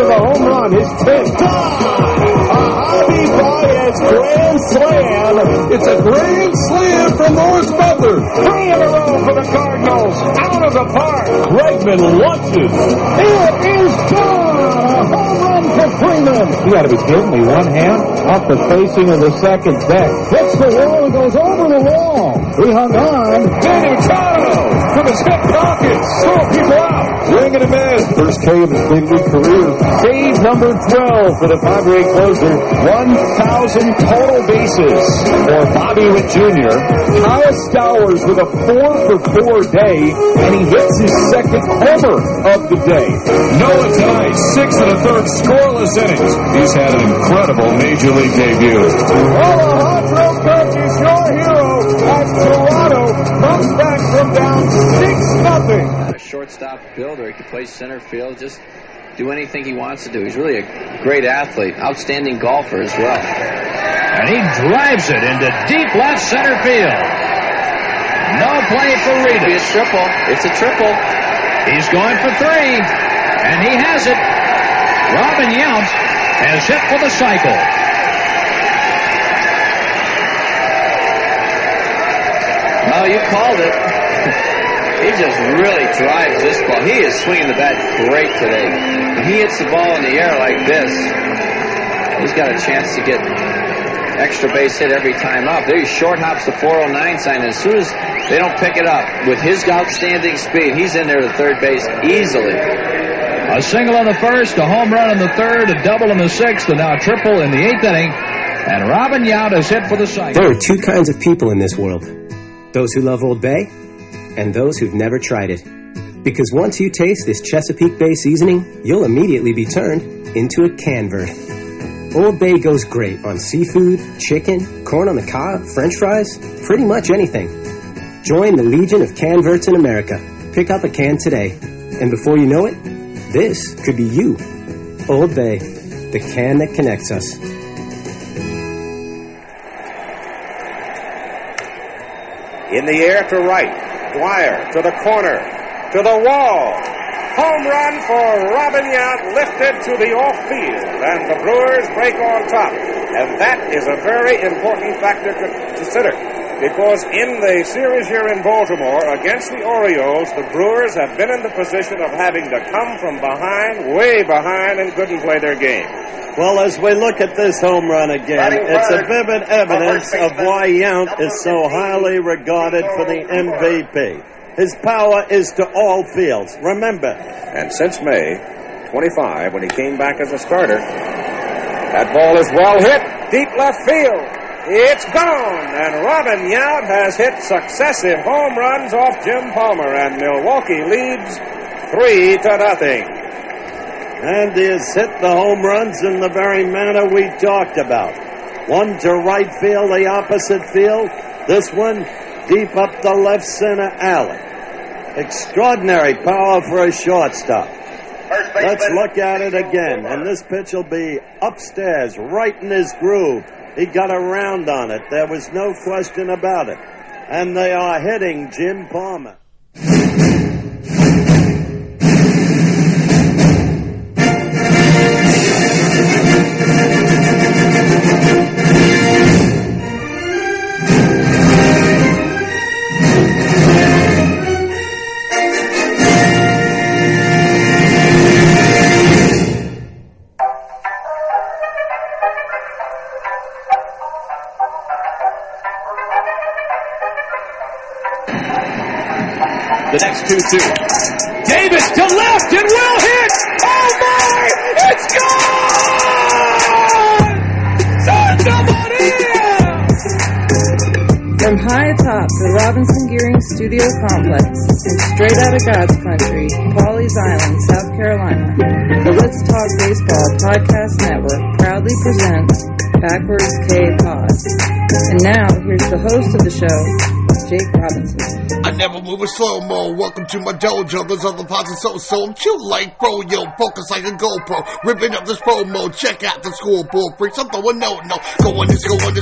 into the home run. His 10th. A hobby bias grand slam. It's a grand slam from Morris Butler. 3 in a row for the Cardinals. Out of the park. Bregman launches. It is done. A home run for Freeman. You got to be kidding me. One hand off the facing of the second deck. Hits the wall and goes over the wall. He hung on. Danny Chado from his hip pocket. Throw people out. Swing and a miss. First K of his big league career. Save number 12 for the Padre closer. 1,000 total bases for Bobby Witt Jr. Kyle Stowers with a 4-for-4 day, and he hits his second homer of the day. Noah tonight, 6 1/3 scoreless innings. He's had an incredible Major League debut. Alejandro Kirk's your hero as Toronto comes back from down 6-0. Not a shortstop builder. He can play center field, just do anything he wants to do. He's really a great athlete, outstanding golfer as well. And he drives it into deep left center field. No play for Rita. It's a triple. It's a triple. He's going for 3, and he has it. Robin Yount has hit for the cycle. Oh, you called it. He just really drives this ball. He is swinging the bat great today. When he hits the ball in the air like this, he's got a chance to get extra base hit every time up. There he short hops the 409 sign. As soon as they don't pick it up, with his outstanding speed, he's in there to third base easily. A single in the first, a home run in the third, a double in the sixth, and now a triple in the 8th inning. And Robin Yount has hit for the cycle. There are 2 kinds of people in this world. Those who love Old Bay, and those who've never tried it. Because once you taste this Chesapeake Bay seasoning, you'll immediately be turned into a canvert. Old Bay goes great on seafood, chicken, corn on the cob, french fries, pretty much anything. Join the Legion of Canverts in America. Pick up a can today. And before you know it, this could be you. Old Bay, the can that connects us. In the air to right. Dwyer to the corner. To the wall. Home run for Robin Yount, lifted to the off field. And the Brewers break on top. And that is a very important factor to consider. Because in the series here in Baltimore against the Orioles, the Brewers have been in the position of having to come from behind, way behind, and couldn't play their game. Well, as we look at this home run again, it's a vivid evidence of why Yount is so highly regarded for the MVP. His power is to all fields, remember. And since May 25, when he came back as a starter, that ball is well hit, deep left field. It's gone, and Robin Yount has hit successive home runs off Jim Palmer, and Milwaukee leads 3-0. And he has hit the home runs in the very manner we talked about. One to right field, the opposite field. This one deep up the left center alley. Extraordinary power for a shortstop. Let's look at it again, and this pitch will be upstairs, right in his groove. He got a round on it. There was no question about it. And they are hitting Jim Palmer. The next 2-2. Davis to left and will hit. Oh my! It's gone! Santa Maria! From high atop the Robinson Gearing Studio Complex and straight out of God's country, Pawleys Island, South Carolina, the Let's Talk Baseball Podcast Network proudly presents Backwards K Pod. And now, here's the host of the show, Jake Robinson. I never move in slow-mo. Welcome to my dojo. There's other pods and so chill like bro, yo. Focus like a GoPro. Ripping up this promo. Check out the scoreboard. Freaks, I'm throwing no. Going, it's going.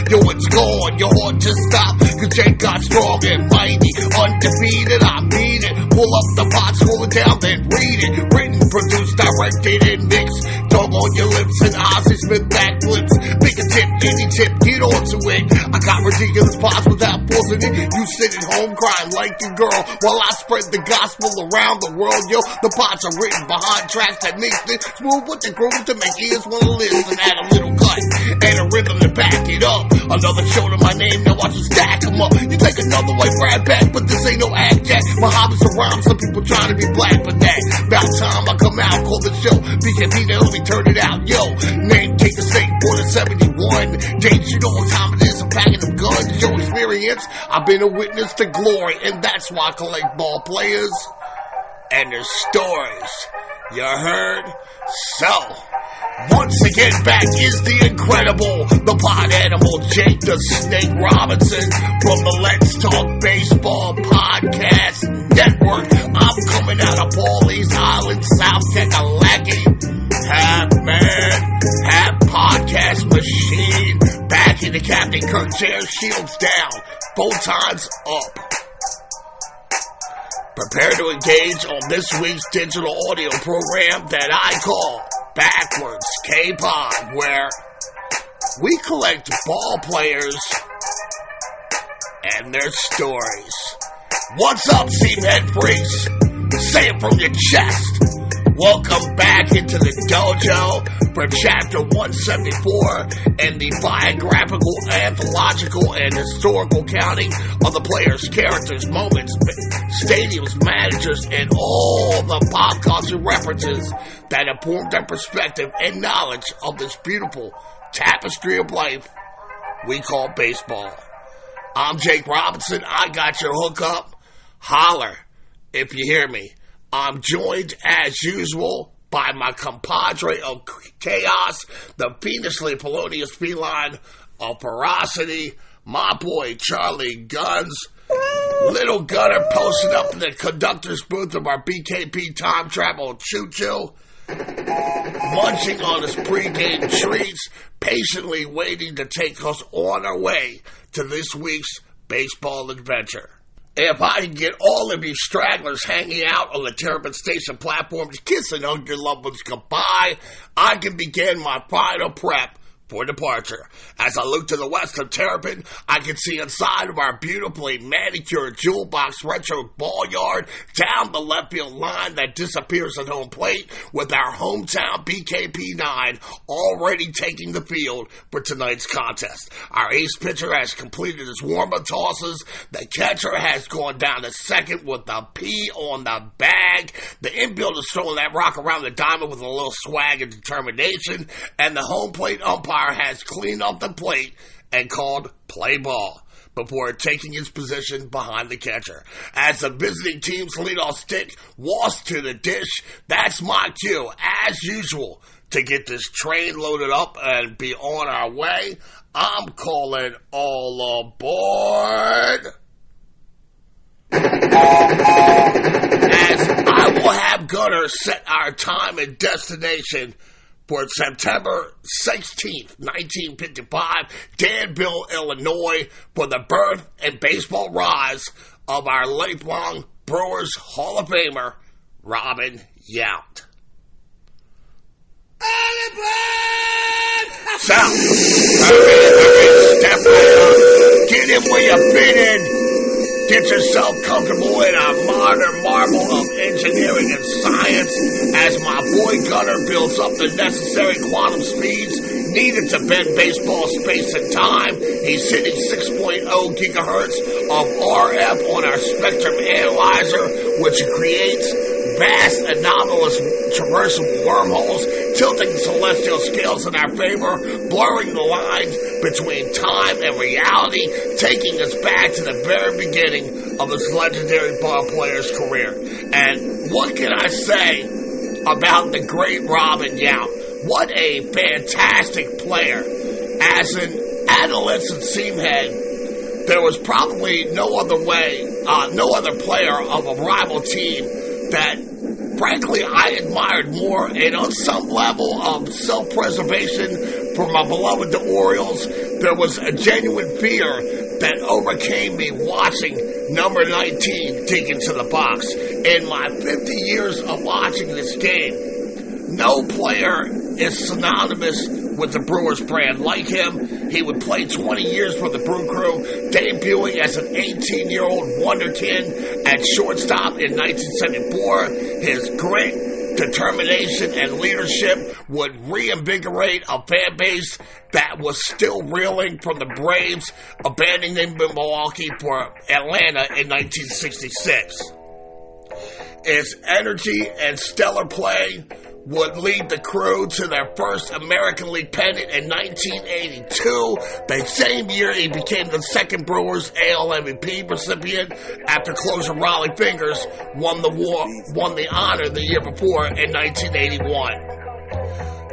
Yo, it's gone. Your heart just stop. Cause Jake got strong and mighty. Undefeated, I mean it. Pull up the pod, scroll it down, then read it. Written produced, directed, and mixed. Dog on your lips and Ozzy Smith backflips. Pick a tip, any tip, get onto it. I got ridiculous pods without forcing it. You sit at home crying like a girl while I spread the gospel around the world. Yo, the pods are written behind tracks that mix it smooth with the groove to make ears wanna listen. Add a little cut and a rhythm to back it up. Another show to my name, now watch you stack them up. You take another way, grab back, but this ain't no act jack. My hobbies are rhymes, some people trying to be black, but that about time I come out, call the show BKP, now let me turn it out. Yo, name take the state, born in 71. Dates, you know what time it is, I'm packing them guns. Your experience, I've been a witness to glory, and that's why I collect ball players and their stories. You heard? So, once again, back is the incredible, the pod animal, Jake the Snake Robinson from the Let's Talk Baseball Podcast Network. I'm coming out of Pawleys Island, South Kakalaki. Half man, half podcast machine. Back in the Captain Kirk chair, shields down, both times up. Prepare to engage on this week's digital audio program that I call Backwards K-Pod, where we collect ball players and their stories. What's up, Seamhead Freaks? Say it from your chest. Welcome back into the dojo for Chapter 174 and the biographical, anthological, and historical counting of the players, characters, moments, stadiums, managers, and all the pop culture references that inform their perspective and knowledge of this beautiful tapestry of life we call baseball. I'm Jake Robinson. I got your hookup. Holler if you hear me. I'm joined, as usual, by my compadre of chaos, the fiendishly polonius feline of ferocity, my boy Charlie Guns. Little Gunner posted up in the conductor's booth of our BKP time travel choo-choo, munching on his pregame treats, patiently waiting to take us on our way to this week's baseball adventure. If I can get all of you stragglers hanging out on the Terrapin Station platforms, kissing hug your loved ones goodbye, I can begin my final prep for departure. As I look to the west of Terrapin, I can see inside of our beautifully manicured jewel box retro ball yard down the left field line that disappears at home plate with our hometown BKP9 already taking the field for tonight's contest. Our ace pitcher has completed his warm-up tosses. The catcher has gone down to second with a P on the bag. The infielder is throwing that rock around the diamond with a little swag and determination. And the home plate umpire has cleaned up the plate and called play ball before taking his position behind the catcher. As the visiting team's leadoff stick walks to the dish, that's my cue, as usual, to get this train loaded up and be on our way. I'm calling all aboard. As I will have Gunner set our time and destination for September 16th, 1955, Danville, Illinois, for the birth and baseball rise of our lifelong Brewers Hall of Famer, Robin Yount. So, step right up, get in where you fit in. Get yourself comfortable in a modern marvel of engineering and science as my boy Gunner builds up the necessary quantum speeds needed to bend baseball space and time. He's hitting 6.0 gigahertz of RF on our spectrum analyzer, which creates vast anomalous traversable wormholes, tilting celestial scales in our favor, blurring the lines between time and reality, taking us back to the very beginning of this legendary ball player's career. And what can I say about the great Robin Yount? What a fantastic player. As an adolescent seamhead, there was probably no other player of a rival team that, frankly, I admired more, and on some level of self-preservation for my beloved the Orioles, there was a genuine fear that overcame me watching Number 19, digging to the box. In my 50 years of watching this game, no player is synonymous with the Brewers brand like him. He would play 20 years for the Brew Crew, debuting as an 18-year-old wonderkid at shortstop in 1974. His grit, determination, and leadership would reinvigorate a fan base that was still reeling from the Braves abandoning Milwaukee for Atlanta in 1966. His energy and stellar play would lead the Crew to their first American League pennant in 1982. The same year he became the second Brewers AL MVP recipient after closer Raleigh Fingers won the honor the year before in 1981.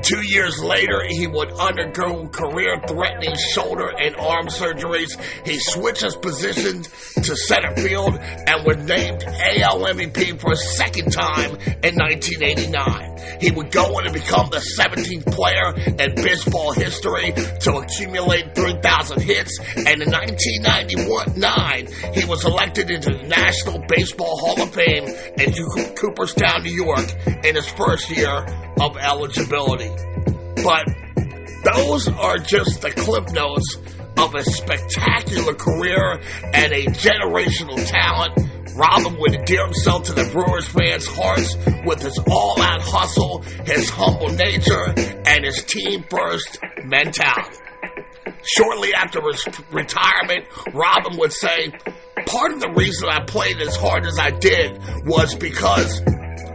2 years later, he would undergo career-threatening shoulder and arm surgeries. He switches positions to center field and was named AL MVP for a second time in 1989. He would go on to become the 17th player in baseball history to accumulate 3,000 hits, and in 1999, he was elected into the National Baseball Hall of Fame in Cooperstown, New York, in his first year of eligibility. But those are just the cliff notes of a spectacular career and a generational talent. Robin would endear himself to the Brewers fans' hearts with his all-out hustle, his humble nature, and his team-first mentality. Shortly after his retirement, Robin would say, "Part of the reason I played as hard as I did was because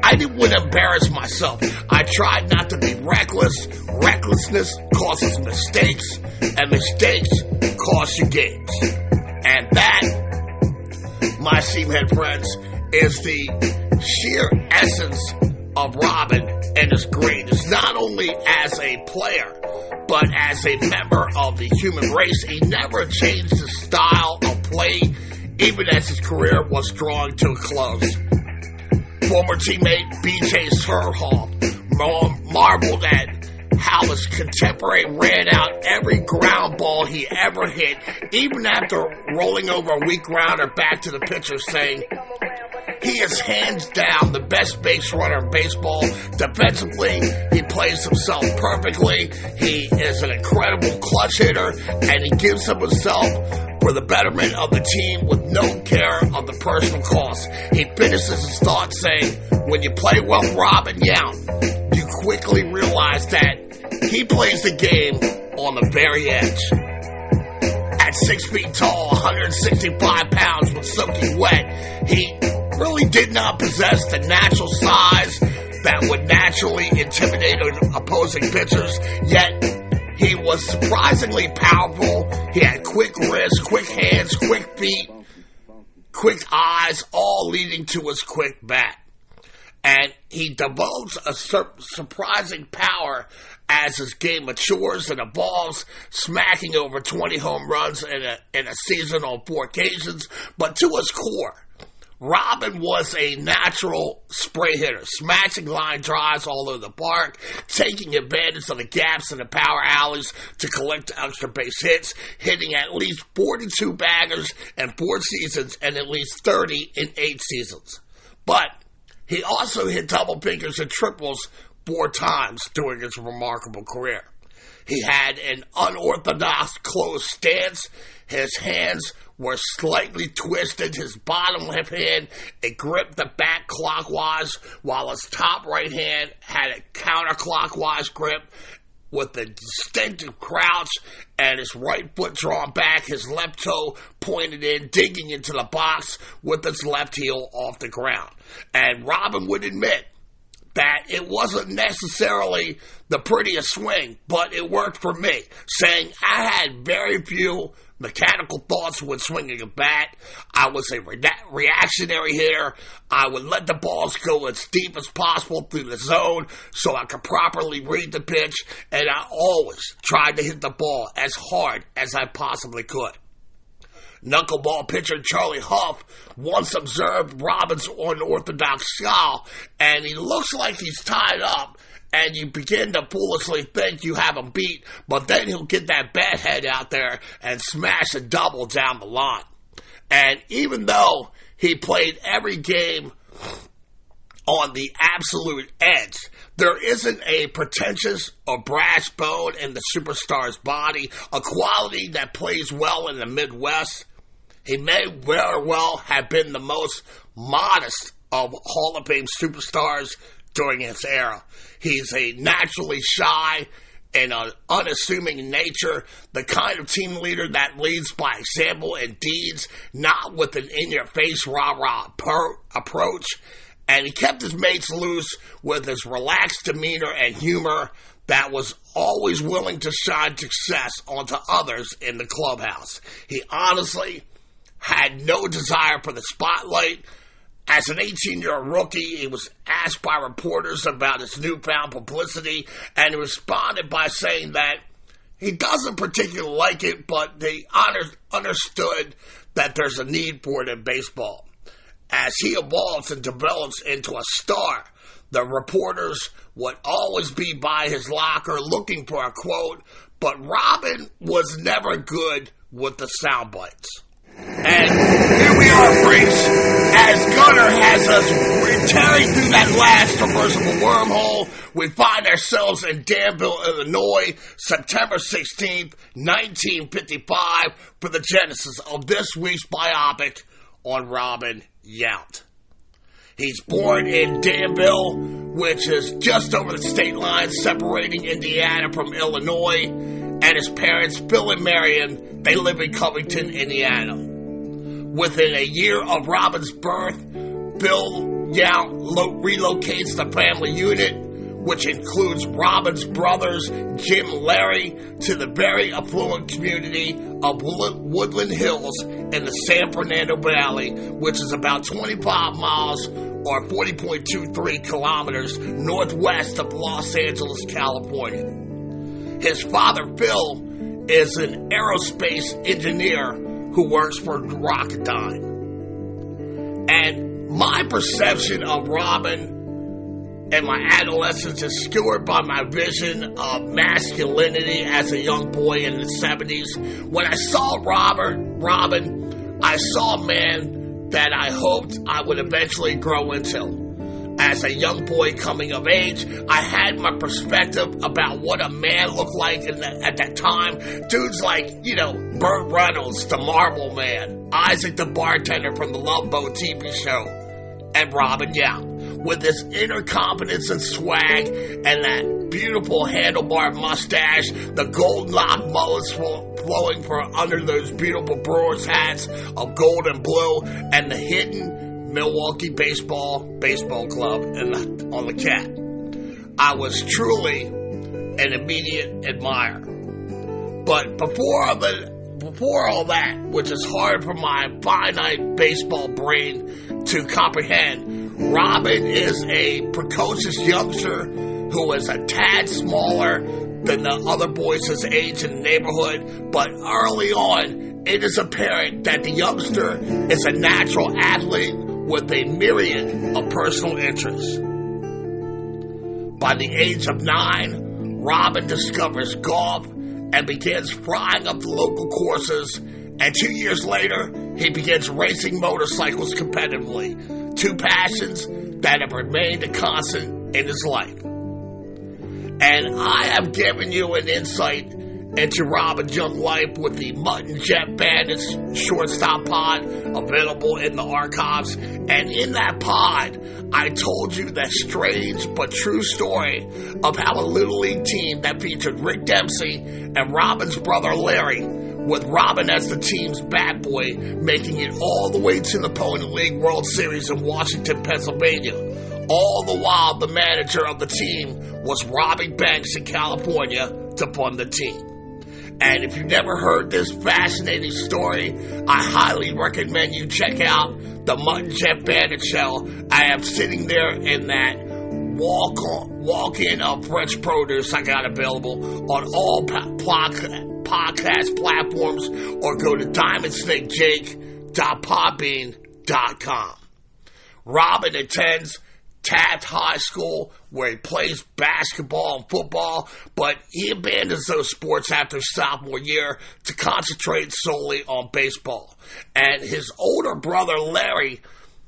I didn't want to embarrass myself. I tried not to be reckless. Recklessness causes mistakes, and mistakes cost you games." And that, my Seamhead friends, is the sheer essence of Robin and his greatness. Not only as a player, but as a member of the human race. He never changed his style of play, even as his career was drawing to a close. Former teammate B.J. Surhoff marveled at how his contemporary ran out every ground ball he ever hit, even after rolling over a weak grounder back to the pitcher, saying, "He is hands down the best base runner in baseball. Defensively, he plays himself perfectly. He is an incredible clutch hitter, and he gives of himself for the betterment of the team with no care of the personal cost." He finishes his thought saying, "When you play well Robin Yount, you quickly realize that he plays the game on the very edge." At 6 feet tall, 165 pounds with soaking wet, he really did not possess the natural size that would naturally intimidate opposing pitchers, yet he was surprisingly powerful. He had quick wrists, quick hands, quick feet, quick eyes, all leading to his quick bat. And he develops a surprising power as his game matures and evolves, smacking over 20 home runs in a season on 4 occasions. But to his core, Robin was a natural spray hitter, smashing line drives all over the park, taking advantage of the gaps in the power alleys to collect extra base hits, hitting at least 42 baggers in 4 seasons and at least 30 in 8 seasons. But he also hit double figures and triples 4 times during his remarkable career. He had an unorthodox closed stance. His hands were slightly twisted. His bottom left hand, it gripped the bat clockwise, while his top right hand had a counterclockwise grip with a distinctive crouch, and his right foot drawn back, his left toe pointed in, digging into the box with his left heel off the ground. And Robin would admit that it wasn't necessarily the prettiest swing, but it worked for me, saying I had very few mechanical thoughts when swinging a bat. I was a reactionary hitter. I would let the balls go as deep as possible through the zone so I could properly read the pitch, and I always tried to hit the ball as hard as I possibly could. Knuckleball pitcher Charlie Huff once observed Robin's unorthodox style, and he looks like he's tied up, and you begin to foolishly think you have him beat, but then he'll get that bat head out there and smash a double down the line. And even though he played every game on the absolute edge, there isn't a pretentious or brash bone in the superstar's body, a quality that plays well in the Midwest. He may very well have been the most modest of Hall of Fame superstars during his era. He's a naturally shy and an unassuming nature, the kind of team leader that leads by example and deeds, not with an in-your-face rah-rah approach. And he kept his mates loose with his relaxed demeanor and humor that was always willing to shine success onto others in the clubhouse. He honestly had no desire for the spotlight. As an 18-year rookie, he was asked by reporters about his newfound publicity, and he responded by saying that he doesn't particularly like it, but they understood that there's a need for it in baseball. As he evolves and develops into a star, the reporters would always be by his locker looking for a quote, but Robin was never good with the sound bites. And here we are, freaks, as Gunner has us tearing through that last traversable wormhole. We find ourselves in Danville, Illinois, September 16th, 1955, for the genesis of this week's biopic on Robin Yount. He's born in Danville, which is just over the state line separating Indiana from Illinois, and his parents, Phil and Marion, they live in Covington, Indiana. Within a year of Robin's birth, Bill Yount relocates the family unit, which includes Robin's brothers, Jim and Larry, to the very affluent community of Woodland Hills in the San Fernando Valley, which is about 25 miles or 40.23 kilometers northwest of Los Angeles, California. His father, Phil, is an aerospace engineer who works for Rockin. And my perception of Robin and my adolescence is skewed by my vision of masculinity as a young boy in the 70s. When I saw Robin, I saw a man that I hoped I would eventually grow into. As a young boy coming of age, I had my perspective about what a man looked like at that time. Dudes like, Burt Reynolds, the Marble Man, Isaac the bartender from the Love Boat TV show, and Robin Yount. With his inner confidence and swag and that beautiful handlebar mustache, the gold lock mullets flowing from under those beautiful Brewers hats of gold and blue, and the hidden Milwaukee Baseball Club on the cap. I was truly an immediate admirer. But before all that, which is hard for my finite baseball brain to comprehend, Robin is a precocious youngster who is a tad smaller than the other boys his age in the neighborhood, but early on, it is apparent that the youngster is a natural athlete with a myriad of personal interests. By the age of 9, Robin discovers golf and begins flying up the local courses, and 2 years later, he begins racing motorcycles competitively, two passions that have remained a constant in his life. And I have given you an insight into Robin's young life with the Mutton Jet Bandits Shortstop pod available in the archives. And in that pod, I told you that strange but true story of how a Little League team that featured Rick Dempsey and Robin's brother Larry, with Robin as the team's bat boy, making it all the way to the Pony League World Series in Washington, Pennsylvania. All the while, the manager of the team was robbing banks in California to fund the team. And if you've never heard this fascinating story, I highly recommend you check out the Mutton Jet Bandit show I have sitting there in that walk-in of fresh produce I got available on all podcast platforms, or go to diamondsnakejake.podbean.com. Robin attends Taft High School, where he plays basketball and football, but he abandons those sports after sophomore year to concentrate solely on baseball. And his older brother, Larry,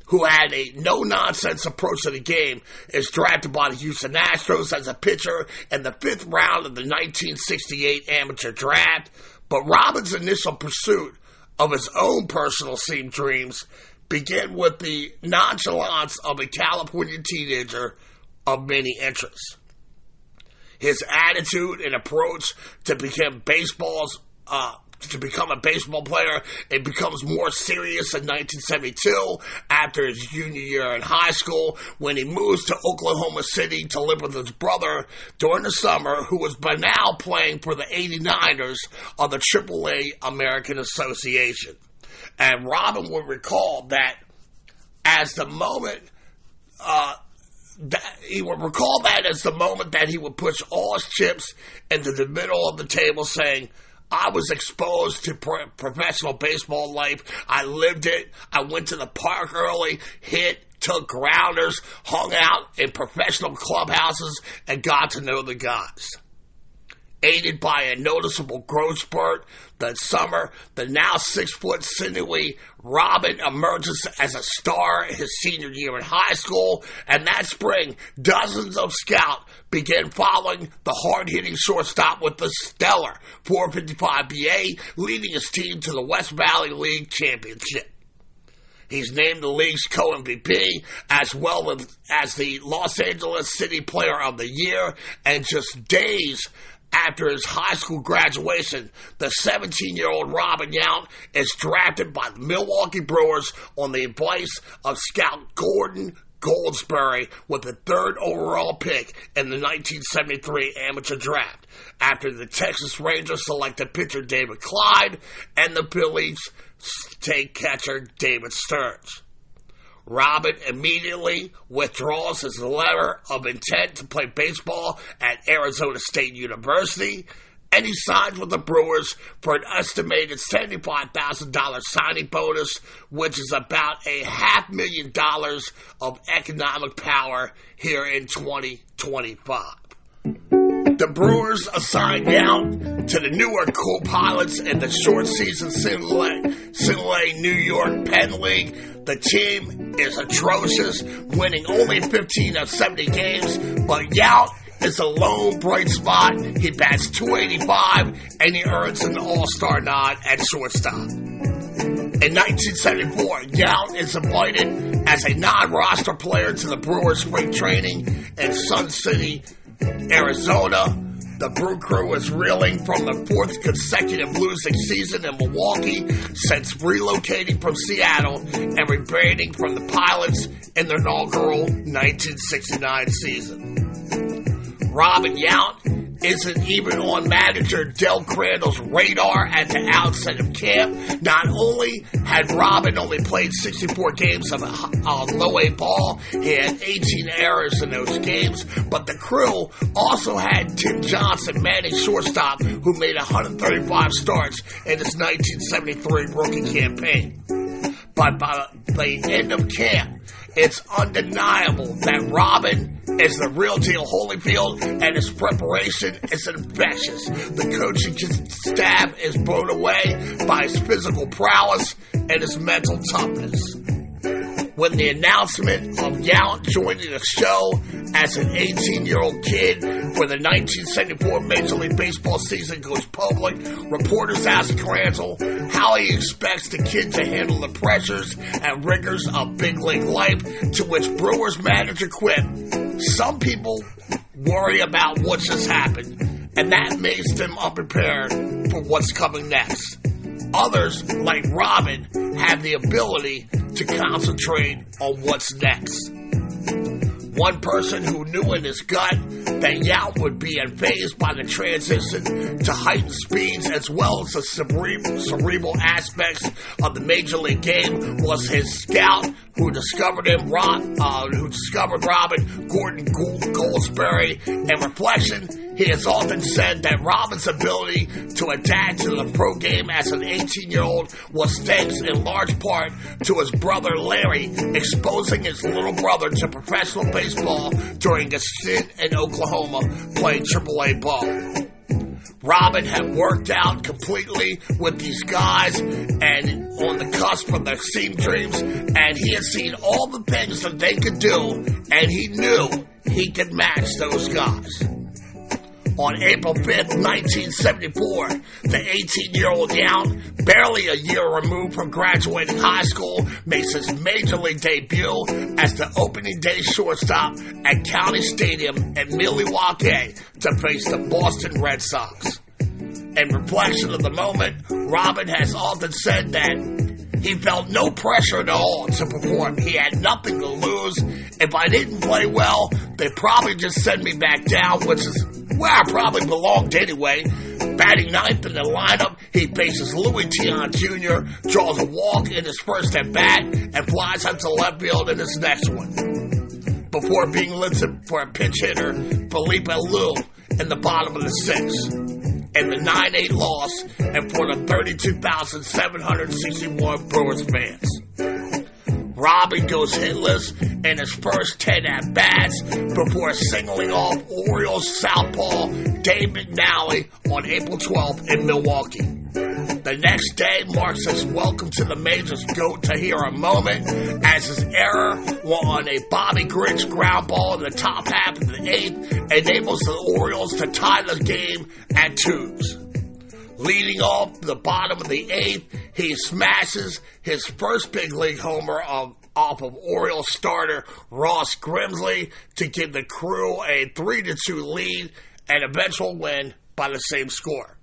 who had a no-nonsense approach to the game, is drafted by the Houston Astros as a pitcher in the 5th round of the 1968 Amateur Draft. But Robin's initial pursuit of his own personal team dreams began with the nonchalance of a California teenager of many interests. His attitude and approach to become a baseball player, it becomes more serious in 1972 after his junior year in high school, when he moves to Oklahoma City to live with his brother during the summer, who was by now playing for the 89ers of the AAA American Association. And Robin would recall that as the moment that he would push all his chips into the middle of the table, saying, I was exposed to professional baseball life. I lived it. I went to the park early, hit, took grounders, hung out in professional clubhouses, and got to know the guys. Aided by a noticeable growth spurt that summer, the now 6-foot sinewy Robin emerges as a star his senior year in high school, and that spring, dozens of scouts began following the hard-hitting shortstop with the stellar .455 BA, leading his team to the West Valley League Championship. He's named the league's co-MVP, as well as the Los Angeles City Player of the Year, and just days after his high school graduation, the 17-year-old Robin Yount is drafted by the Milwaukee Brewers on the advice of scout Gordon Goldsberry with the 3rd overall pick in the 1973 Amateur Draft, after the Texas Rangers selected pitcher David Clyde and the Phillies take catcher David Stearns. Robin immediately withdraws his letter of intent to play baseball at Arizona State University, and he signs with the Brewers for an estimated $75,000 signing bonus, which is about $500,000 of economic power here in 2025. The Brewers assigned Yount to the Newark co-pilots in the short season Single A New York Penn League. The team is atrocious, winning only 15 of 70 games, but Yount is a lone bright spot. He bats .285, and he earns an all-star nod at shortstop. In 1974, Yount is invited as a non-roster player to the Brewers spring training in Sun City, Arizona. The Brew Crew is reeling from the 4th consecutive losing season in Milwaukee since relocating from Seattle and rebranding from the Pilots in their inaugural 1969 season. Robin Yount isn't even on manager Del Crandall's radar at the outset of camp. Not only had Robin only played 64 games of low A ball, he had 18 errors in those games, but the Crew also had Tim Johnson manning shortstop, who made 135 starts in his 1973 rookie campaign. But by the end of camp, it's undeniable that Robin is the real deal Holyfield, and his preparation is infectious. The coaching staff is blown away by his physical prowess and his mental toughness. When the announcement of Yount joining the show as an 18-year-old kid for the 1974 Major League Baseball season goes public, reporters ask Crandall how he expects the kid to handle the pressures and rigors of big league life, to which Brewers manager quipped, "Some people worry about what just happened, and that makes them unprepared for what's coming next. Others, like Robin, have the ability to concentrate on what's next." One person who knew in his gut that Yount would be unfazed by the transition to heightened speeds as well as the cerebral aspects of the Major League game was his scout who discovered Robin, Gordon Goldsberry. In reflection, He has often said that Robin's ability to adapt to the pro game as an 18-year-old was thanks in large part to his brother Larry exposing his little brother to professional baseball during a stint in Oklahoma playing AAA ball. Robin had worked out completely with these guys and on the cusp of their team dreams, and he had seen all the things that they could do, and he knew he could match those guys. On April 5th, 1974, the 18-year-old Yount, barely a year removed from graduating high school, makes his major league debut as the opening day shortstop at County Stadium in Milwaukee to face the Boston Red Sox. In reflection of the moment, Robin has often said that he felt no pressure at all to perform. He had nothing to lose. If I didn't play well, they'd probably just send me back down, which is where I probably belonged anyway. Batting ninth in the lineup, he faces Louis Tiant Jr., draws a walk in his first at-bat, and flies out to left field in his next one, before being listed for a pinch hitter, Felipe Lou, in the bottom of the sixth, in the 9-8 loss, and for the 32,761 Brewers fans. Robin goes hitless in his first 10 at-bats before singling off Orioles southpaw Dave McNally on April 12th in Milwaukee. The next day marks his welcome to the majors GOAT to hear a moment as his error on a Bobby Grinch ground ball in the top half of the 8th enables the Orioles to tie the game at 2s. Leading off the bottom of the 8th, he smashes his first big league homer off of Orioles starter Ross Grimsley to give the Crew a 3-2 lead and eventual win by the same score.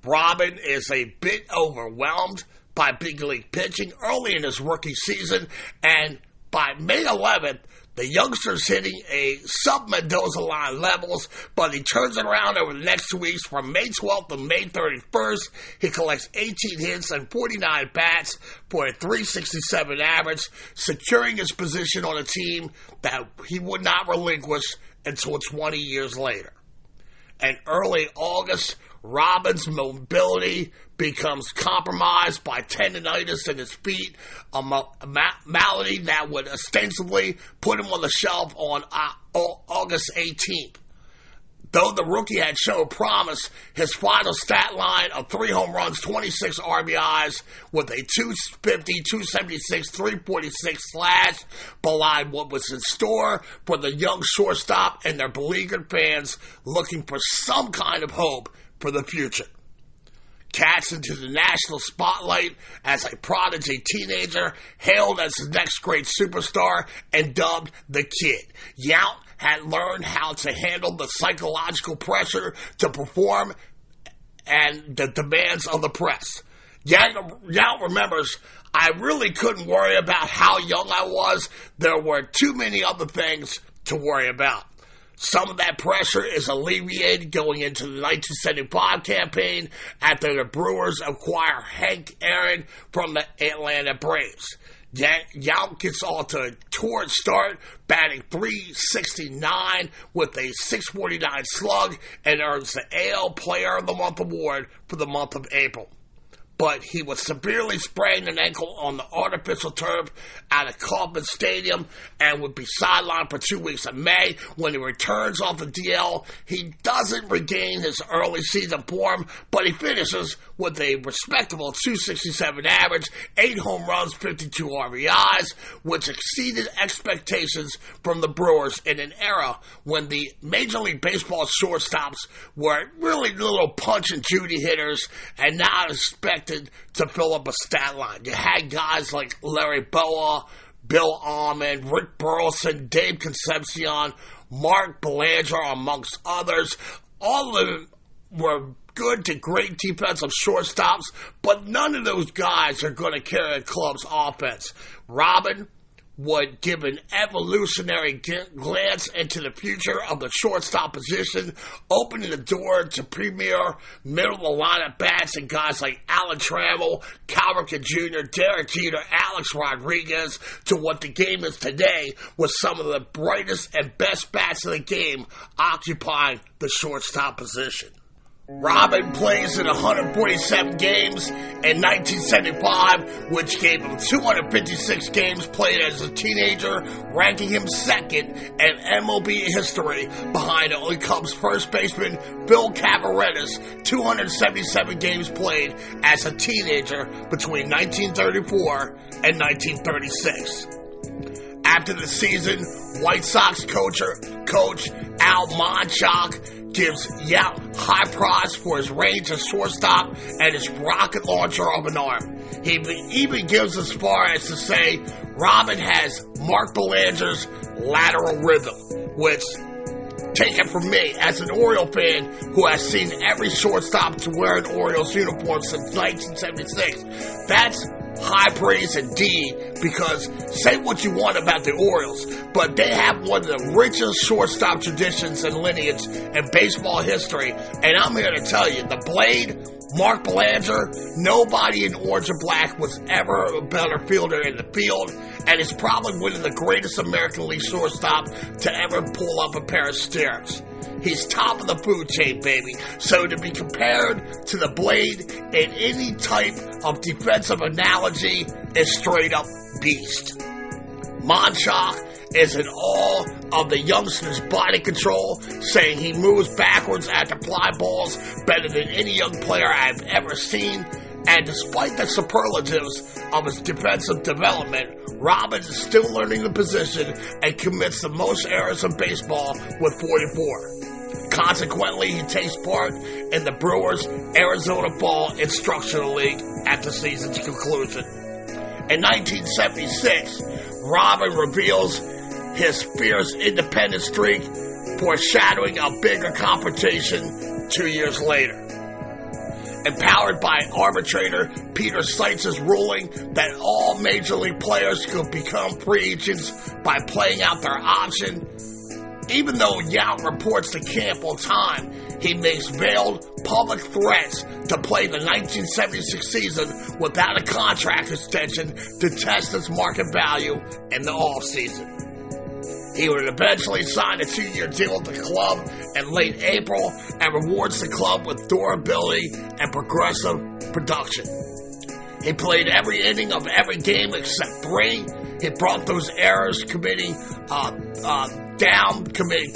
Robin is a bit overwhelmed by big league pitching early in his rookie season, and by May 11th, the youngster's hitting a sub-Mendoza line levels, but he turns it around over the next 2 weeks. From May 12th to May 31st, he collects 18 hits and 49 bats for a .367 average, securing his position on a team that he would not relinquish until 20 years later. In early August, Robin's mobility becomes compromised by tendonitis in his feet, a malady that would ostensibly put him on the shelf on August 18th. Though the rookie had shown promise, his final stat line of 3 home runs, 26 RBIs, with a .250, .276, .346 slash belied what was in store for the young shortstop and their beleaguered fans looking for some kind of hope for the future. Cast into the national spotlight as a prodigy teenager, hailed as the next great superstar, and dubbed the Kid. Yount had learned how to handle the psychological pressure to perform and the demands of the press. Yount remembers, I really couldn't worry about how young I was. There were too many other things to worry about. Some of that pressure is alleviated going into the 1975 campaign after the Brewers acquire Hank Aaron from the Atlanta Braves. Yount gets off to a torrid start, batting .369 with a .649 slug, and earns the AL Player of the Month award for the month of April. But he was severely sprained an ankle on the artificial turf at a Kauffman Stadium and would be sidelined for 2 weeks in May. When he returns off the DL, he doesn't regain his early season form, but he finishes with a respectable .267 average, 8 home runs, 52 RBIs, which exceeded expectations from the Brewers in an era when the Major League Baseball shortstops were really little punch and Judy hitters and not expected to fill up a stat line. You had guys like Larry Boa, Bill Almond, Rick Burleson, Dave Concepcion, Mark Belanger, amongst others. All of them were good to great defensive shortstops, but none of those guys are going to carry a club's offense. Robin would give an evolutionary glance into the future of the shortstop position, opening the door to premier middle-of-the-lineup bats and guys like Alan Trammell, Cal Ripken Jr., Derek Jeter, Alex Rodriguez, to what the game is today, with some of the brightest and best bats in the game occupying the shortstop position. Robin plays in 147 games in 1975, which gave him 256 games played as a teenager, ranking him second in MLB history behind only Cubs first baseman Bill Cavarettis' 277 games played as a teenager between 1934 and 1936. After the season, White Sox coach Al Monchok gives Yount high praise for his range as shortstop and his rocket launcher of an arm. He even gives as far as to say Robin has Mark Belanger's lateral rhythm, which, take it from me, as an Oriole fan who has seen every shortstop to wear an Orioles uniform since 1976, that's high praise indeed, because say what you want about the Orioles, but they have one of the richest shortstop traditions and lineage in baseball history, and I'm here to tell you, the Blade, Mark Belanger, nobody in orange and black was ever a better fielder in the field, and is probably one of the greatest American League shortstop to ever pull up a pair of stirrups. He's top of the food chain, baby. So to be compared to the Blade in any type of defensive analogy is straight up beast. Monchok is in awe of the youngster's body control, saying he moves backwards after fly balls better than any young player I've ever seen. And despite the superlatives of his defensive development, Robin is still learning the position and commits the most errors in baseball with 44. Consequently, he takes part in the Brewers Arizona Fall Instructional League at the season's conclusion. In 1976, Robin reveals his fierce independent streak, foreshadowing a bigger confrontation 2 years later. Empowered by arbitrator Peter Seitz's ruling that all Major League players could become free agents by playing out their option, even though Yount reports to camp on time, he makes veiled public threats to play the 1976 season without a contract extension to test its market value in the offseason. He would eventually sign a 2-year deal with the club in late April and rewards the club with durability and progressive production. He played every inning of every game except 3. He brought those errors, committing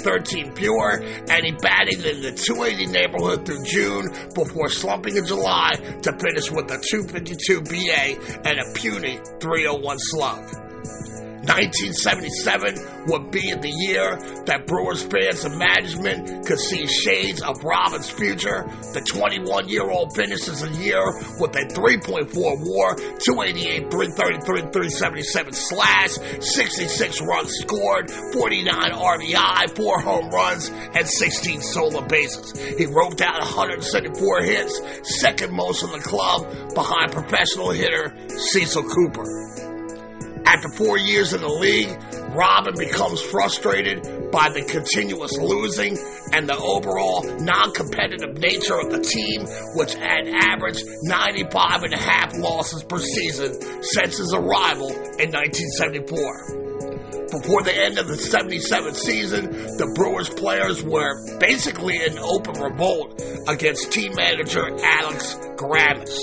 13 fewer, and he batted in the 280 neighborhood through June before slumping in July to finish with a 252 BA and a puny 301 slug. 1977 would be the year that Brewers fans and management could see shades of Robin's future. The 21-year-old finishes the year with a 3.4 WAR, 288, 333, 377 slash, 66 runs scored, 49 RBI, 4 home runs, and 16 stolen bases. He roped out 174 hits, second most in the club, behind professional hitter Cecil Cooper. After 4 years in the league, Robin becomes frustrated by the continuous losing and the overall non-competitive nature of the team, which had averaged 95.5 losses per season since his arrival in 1974. Before the end of the 77 season, the Brewers players were basically in open revolt against team manager Alex Grammas.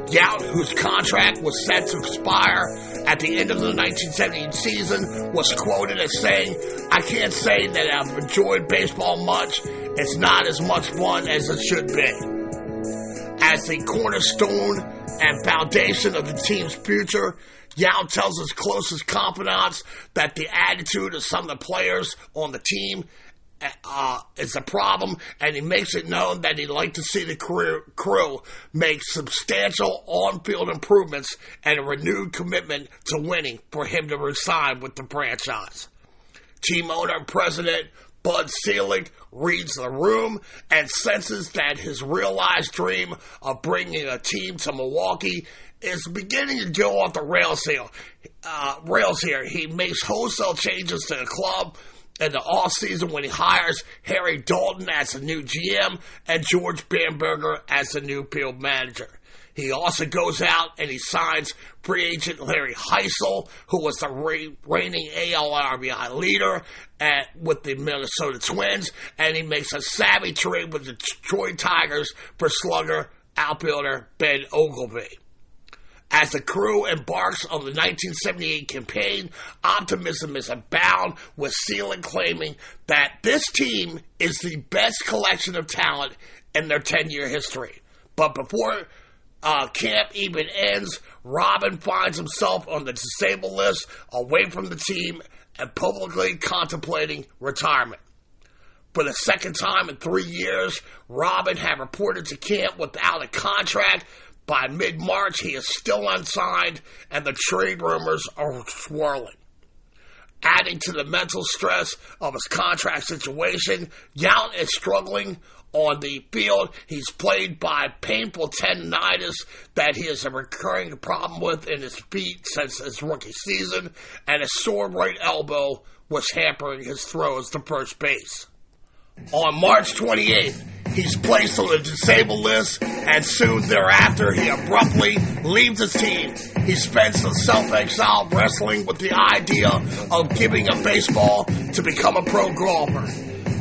Yount, whose contract was set to expire at the end of the 1970 season, was quoted as saying, "I can't say that I've enjoyed baseball much. It's not as much fun as it should be." As the cornerstone and foundation of the team's future, Yount tells his closest confidants that the attitude of some of the players on the team is a problem, and he makes it known that he'd like to see the crew make substantial on-field improvements and a renewed commitment to winning for him to resign with the franchise. Team owner and president Bud Selig reads the room and senses that his realized dream of bringing a team to Milwaukee is beginning to go off the rails here. He makes wholesale changes to the club in the offseason when he hires Harry Dalton as the new GM and George Bamberger as the new field manager. He also goes out and he signs free agent Larry Heisel, who was the reigning AL RBI leader with the Minnesota Twins, and he makes a savvy trade with the Detroit Tigers for slugger outfielder Ben Oglivie. As the crew embarks on the 1978 campaign, optimism is abound, with Seelig claiming that this team is the best collection of talent in their 10-year history. But before camp even ends, Robin finds himself on the disabled list, away from the team, and publicly contemplating retirement. For the second time in 3 years, Robin had reported to camp without a contract. By mid-March, he is still unsigned, and the trade rumors are swirling. Adding to the mental stress of his contract situation, Yount is struggling on the field. He's plagued by painful tendinitis that he has a recurring problem with in his feet since his rookie season, and his sore right elbow was hampering his throws to first base. On March 28th, he's placed on the disabled list, and soon thereafter, he abruptly leaves his team. He spends the self-exile wrestling with the idea of giving up baseball to become a pro golfer.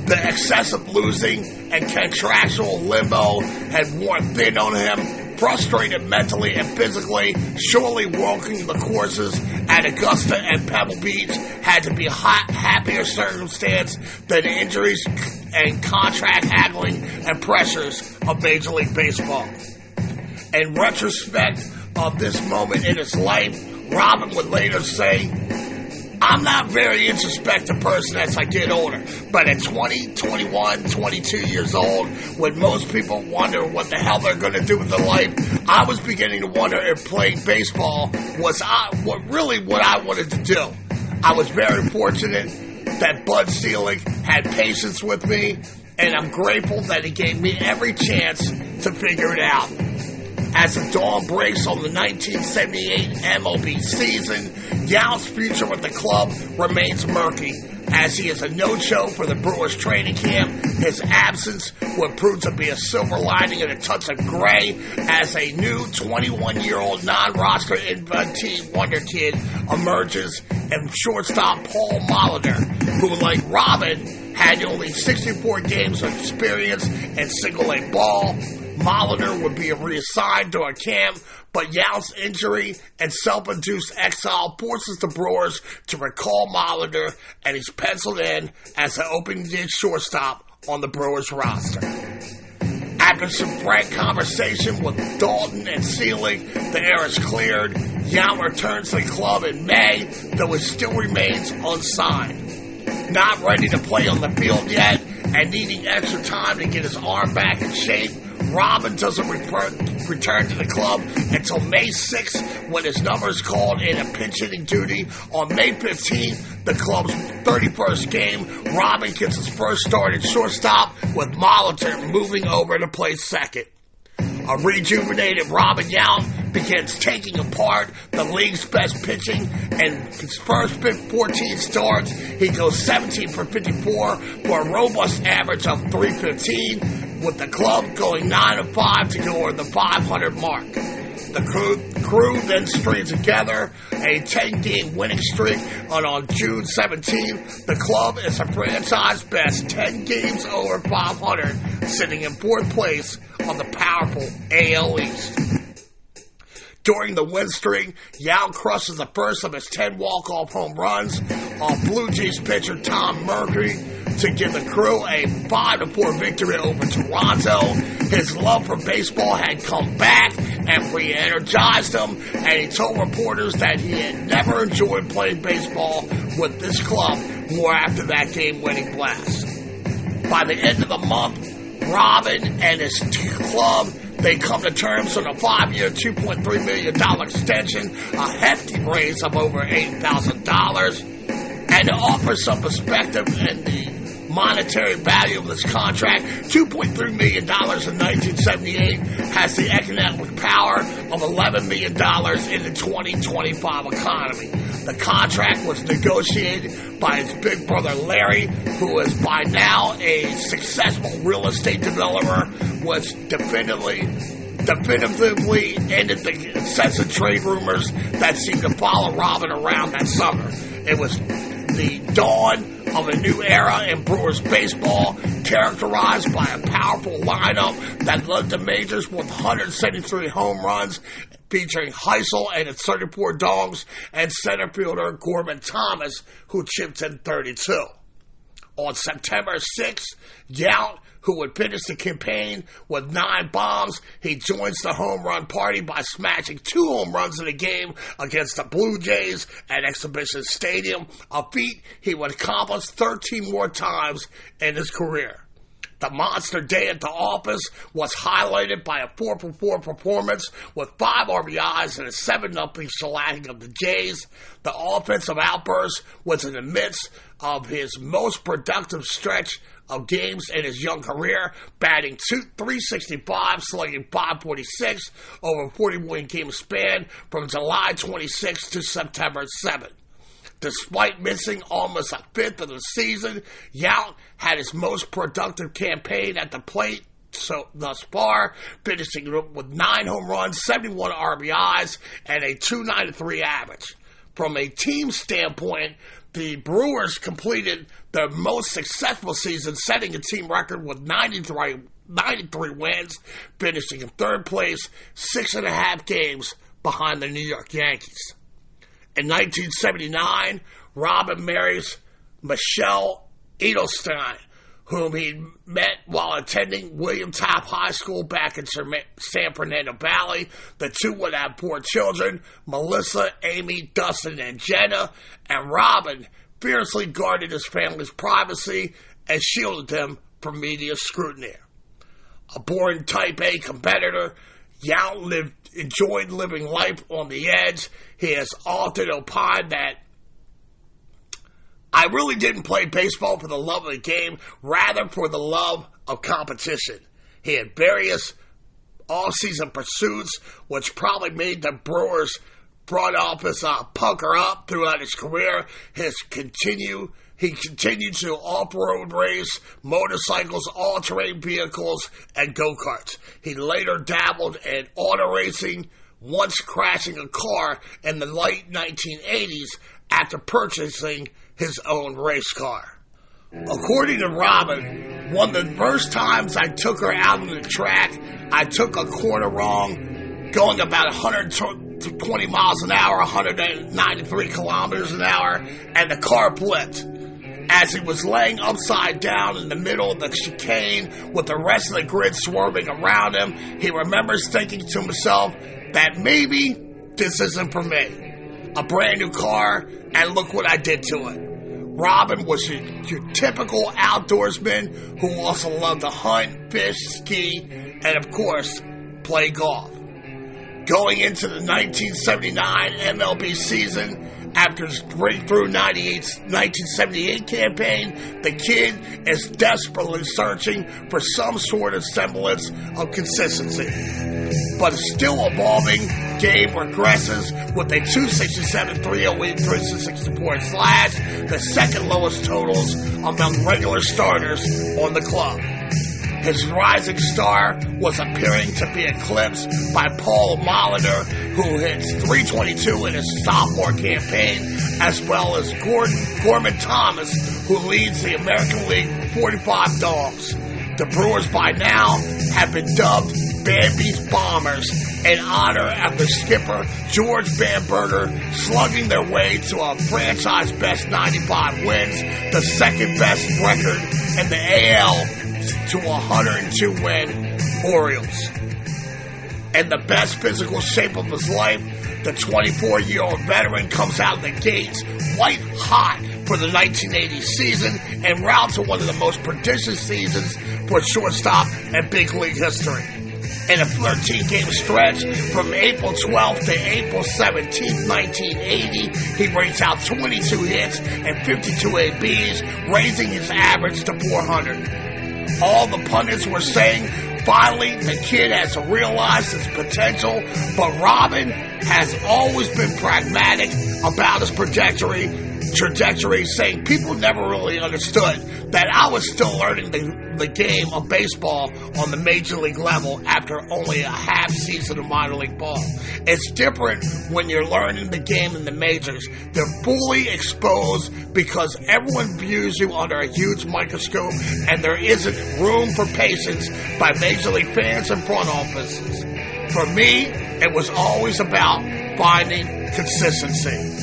The excessive losing and contractual limbo had worn thin on him. Frustrated mentally and physically, surely walking the courses at Augusta and Pebble Beach had to be a happier circumstance than injuries and contract haggling and pressures of Major League Baseball. In retrospect of this moment in his life, Robin would later say, "I'm not a very introspective person as I get older, but at 20, 21, 22 years old, when most people wonder what the hell they're going to do with their life, I was beginning to wonder if playing baseball was what I wanted to do. I was very fortunate that Bud Selig had patience with me, and I'm grateful that he gave me every chance to figure it out." As the dawn breaks on the 1978 MLB season, Yount's future with the club remains murky, as he is a no-show for the Brewers training camp. His absence would prove to be a silver lining and a touch of gray as a new 21-year-old non-roster invitee wonder kid emerges, and shortstop Paul Molitor, who, like Robin, had only 64 games of experience in single-A ball. Molitor would be reassigned during camp, but Yount's injury and self-induced exile forces the Brewers to recall Molitor, and he's penciled in as the opening day shortstop on the Brewers roster. After some frank conversation with Dalton and Selig, the air is cleared. Yount returns to the club in May, though he still remains unsigned. Not ready to play on the field yet, and needing extra time to get his arm back in shape, Robin doesn't return to the club until May 6th, when his number is called in a pinch hitting duty. On May 15th, the club's 31st game, Robin gets his first start at shortstop, with Molitor moving over to play second. A rejuvenated Robin Yount begins taking apart the league's best pitching, and his first 14 starts, he goes 17 for 54 for a robust average of .315, with the club going 9-5 to go over the 500 mark. The crew then strings together a 10-game winning streak, and on June 17th, the club is a franchise best 10 games over 500, sitting in fourth place on the powerful AL East. During the win streak, Yount crushes the first of his 10 walk-off home runs on Blue Jays pitcher Tom Murphy to give the crew a 5-4 victory over Toronto. His love for baseball had come back and re-energized him, and he told reporters that he had never enjoyed playing baseball with this club more after that game-winning blast. By the end of the month, Robin and his club, they come to terms on a 5-year, $2.3 million extension, a hefty raise of over $8,000, and to offer some perspective in the monetary value of this contract, $2.3 million in 1978, has the economic power of $11 million in the 2025 economy. The contract was negotiated by his big brother Larry, who is by now a successful real estate developer, was definitively ended the incessant trade rumors that seemed to follow Robin around that summer. It was the dawn of a new era in Brewers baseball, characterized by a powerful lineup that led the majors with 173 home runs, featuring Heisel and his 34 dogs, and center fielder Gorman Thomas, who chipped in 32. On September 6th, Yount, who would finish the campaign with 9 bombs, he joins the home run party by smashing 2 home runs in a game against the Blue Jays at Exhibition Stadium, a feat he would accomplish 13 more times in his career. The monster day at the office was highlighted by a 4-for-4 performance with 5 RBIs and a 7-0 shellacking of the Jays. The offensive outburst was in the midst of his most productive stretch of games in his young career, batting .365, slugging .546 over a 41-game span from July 26 to September 7. Despite missing almost a fifth of the season, Yount had his most productive campaign at the plate thus far, finishing with 9 home runs, 71 RBIs, and a .293 average. From a team standpoint, the Brewers completed their most successful season, setting a team record with 93 wins, finishing in 3rd place, 6.5 games behind the New York Yankees. In 1979, Robin marries Michelle Edelstein, whom he met while attending William Taft High School back in San Fernando Valley. The two would have 4 children, Melissa, Amy, Dustin, and Jenna, and Robin fiercely guarded his family's privacy and shielded them from media scrutiny. A born Type A competitor, Yount enjoyed living life on the edge. He has often opined that I really didn't play baseball for the love of the game, rather for the love of competition. He had various all-season pursuits, which probably made the Brewers front office pucker up throughout his career. He continued to off-road race, motorcycles, all-terrain vehicles, and go-karts. He later dabbled in auto racing, once crashing a car in the late 1980s after purchasing his own race car. According to Robin, one of the first times I took her out on the track, I took a corner wrong, going about 120 miles an hour, 193 kilometers an hour, and the car flipped. As he was laying upside down in the middle of the chicane with the rest of the grid swerving around him, he remembers thinking to himself that maybe this isn't for me. A brand new car, and look what I did to it. Robin was your typical outdoorsman who also loved to hunt, fish, ski, and of course, play golf. Going into the 1979 MLB season, after his breakthrough 1978 campaign, the kid is desperately searching for some sort of semblance of consistency. But a still evolving game regresses with a .267, .308, .364 slash, the second lowest totals among regular starters on the club. His rising star was appearing to be eclipsed by Paul Molitor, who hits .322 in his sophomore campaign, as well as Gorman Thomas, who leads the American League 45 Dogs. The Brewers by now have been dubbed Bambi's Bombers in honor of the skipper George Bamberger, slugging their way to a franchise best 95 wins, the second best record in the AL to 102-win Orioles. In the best physical shape of his life, the 24-year-old veteran comes out of the gates white hot for the 1980 season en route to one of the most prodigious seasons for shortstop in big league history. In a 13-game stretch from April 12th to April 17th, 1980, he rates out 22 hits and 52 ABs, raising his average to 400. All the pundits were saying, finally, the kid has realized his potential, but Robin has always been pragmatic about his trajectory, saying people never really understood that I was still learning the game of baseball on the major league level after only a half season of minor league ball. It's different when you're learning the game in the majors. They're fully exposed because everyone views you under a huge microscope, and there isn't room for patience by major league fans and front offices. For me, it was always about finding consistency.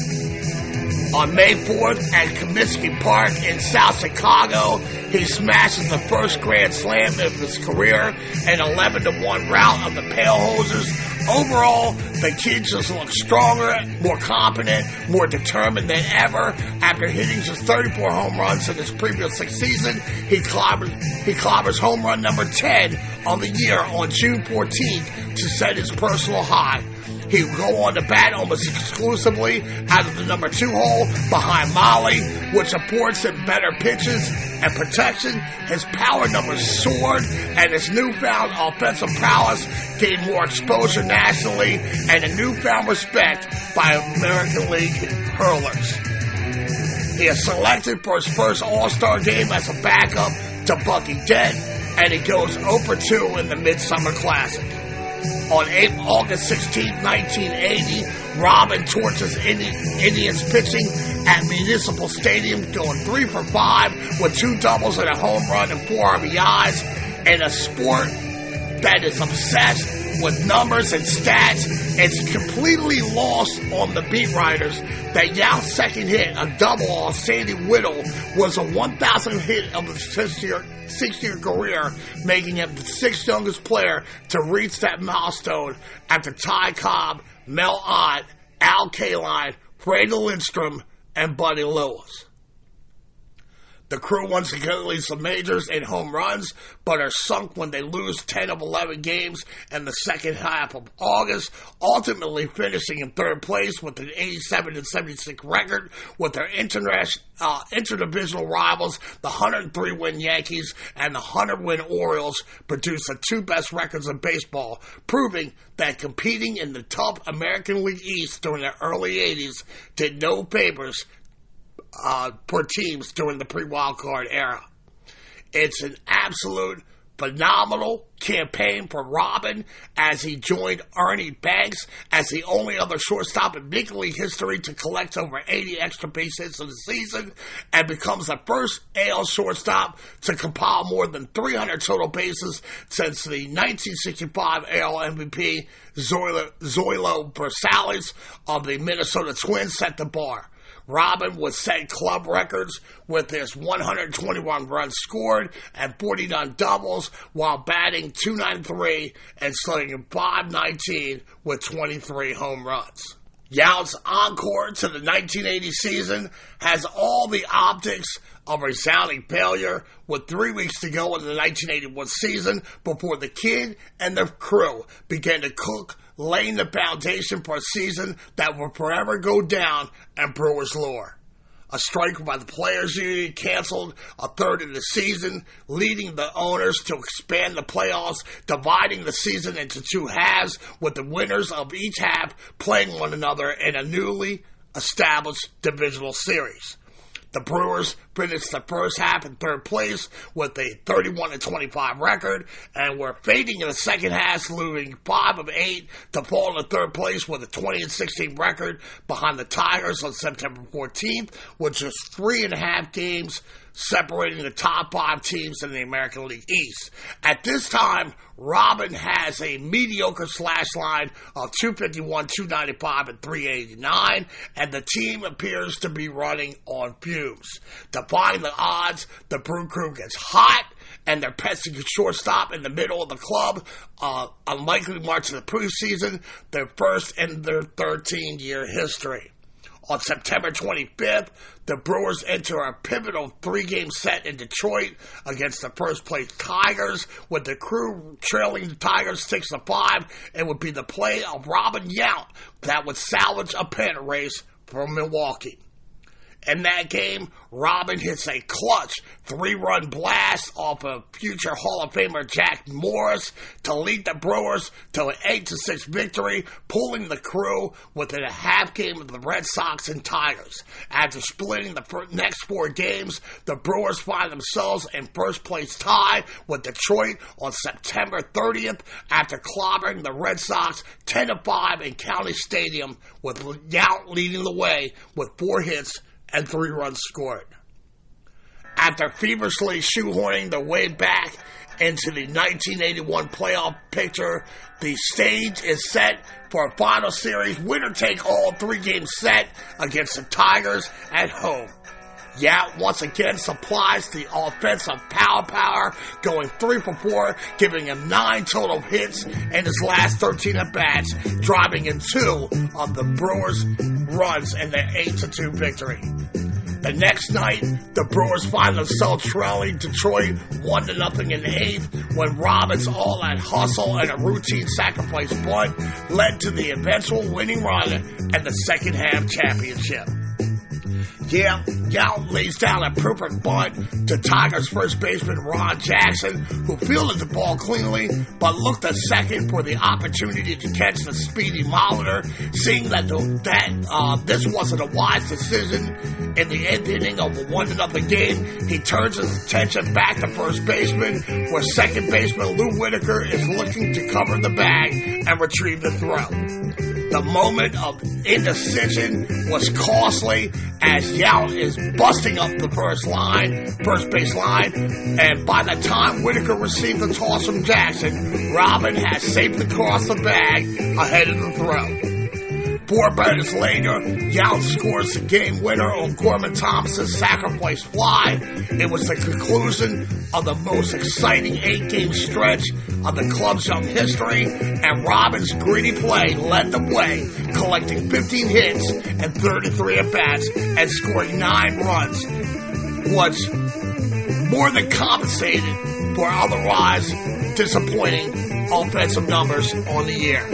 On May 4th at Comiskey Park in South Chicago, he smashes the first grand slam of his career, an 11-1 rout of the Palehosers. Overall, the kid just looks stronger, more confident, more determined than ever. After hitting just 34 home runs in his previous 6 seasons, he clobbers home run number 10 on the year on June 14th to set his personal high. He would go on to bat almost exclusively out of the number 2 hole behind Molly, which affords him better pitches and protection. His power numbers soared, and his newfound offensive prowess gained more exposure nationally and a newfound respect by American League hurlers. He is selected for his first All-Star game as a backup to Bucky Dent, and he goes 0-2 in the Midsummer Classic. On August 16, 1980, Robin torches Indians pitching at Municipal Stadium, going 3 for 5 with 2 doubles and a home run and 4 RBIs. In a sport that is obsessed with numbers and stats, it's completely lost on the beat writers that Yount's second hit, a double off Sandy Whittle, was a 1,000th hit of his 6-year career, making him the 6th youngest player to reach that milestone after Ty Cobb, Mel Ott, Al Kaline, Freddie Lindstrom, and Buddy Lewis. The crew once again leads the majors in home runs, but are sunk when they lose 10 of 11 games in the second half of August, ultimately finishing in 3rd place with an 87-76 record, with their interdivisional rivals, the 103-win Yankees and the 100-win Orioles, produce the 2 best records in baseball, proving that competing in the tough American League East during the early 80s did no favors for teams during the pre-wild card era. It's an absolute phenomenal campaign for Robin, as he joined Ernie Banks as the only other shortstop in Major League history to collect over 80 extra base hits in the season, and becomes the first AL shortstop to compile more than 300 total bases since the 1965 AL MVP Zoilo Versalles of the Minnesota Twins set the bar. Robin would set club records with his 121 runs scored and 49 doubles, while batting .293 and slugging .519 with 23 home runs. Yount's encore to the 1980 season has all the optics of resounding failure, with 3 weeks to go in the 1981 season before the kid and the crew began to cook, laying the foundation for a season that will forever go down in Brewers lore. A strike by the Players Union canceled a third of the season, leading the owners to expand the playoffs, dividing the season into 2 halves, with the winners of each half playing one another in a newly established divisional series. The Brewers finished the first half in 3rd place with a 31-25 record, and were fading in the second half, losing 5 of 8 to fall into 3rd place with a 20-16 record behind the Tigers on September 14th, with just 3.5 games separating the top 5 teams in the American League East. At this time, Robin has a mediocre slash line of .251, .295, and .389, and the team appears to be running on fumes. Defying the odds, the Brew Crew gets hot, and their pesky shortstop in the middle of the club, unlikely march in the preseason, their first in their 13-year history. On September 25th, the Brewers enter a pivotal 3-game set in Detroit against the first-place Tigers, with the Crew trailing the Tigers 6-5. It would be the play of Robin Yount that would salvage a pennant race from Milwaukee. In that game, Robin hits a clutch 3-run blast off of future Hall of Famer Jack Morris to lead the Brewers to an 8-6 victory, pulling the Crew within a half game of the Red Sox and Tigers. After splitting the next 4 games, the Brewers find themselves in first place tie with Detroit on September 30th after clobbering the Red Sox 10-5 in County Stadium, with Yount leading the way with 4 hits and 3 runs scored. After feverishly shoehorning their way back into the 1981 playoff picture, the stage is set for a final series winner-take-all 3-game set against the Tigers at home. Yount once again supplies the offensive power, going 3 for 4, giving him 9 total hits in his last 13 at-bats, driving in 2 of the Brewers' runs in their 8-2 victory. The next night, the Brewers find themselves trailing Detroit 1-0 in the 8th when Robin's all-out hustle and a routine sacrifice bunt led to the eventual winning run and the second half championship. Yount lays down a perfect bunt to Tigers first baseman Ron Jackson, who fielded the ball cleanly, but looked a second for the opportunity to catch the speedy Molitor. Seeing that this wasn't a wise decision, in the 8th inning of a 1-0 game, he turns his attention back to first baseman, where second baseman Lou Whitaker is looking to cover the bag and retrieve the throw. The moment of indecision was costly, as Yount is busting up the first base line, and by the time Whitaker received the toss from Jackson, Robin has safely crossed the bag ahead of the throw. 4 batters later, Yount scores the game winner on Gorman Thompson's sacrifice fly. It was the conclusion of the most exciting 8-game stretch of the club's young history, and Robin's gritty play led the way, collecting 15 hits and 33 at-bats and scoring 9 runs, which more than compensated for otherwise disappointing offensive numbers on the year.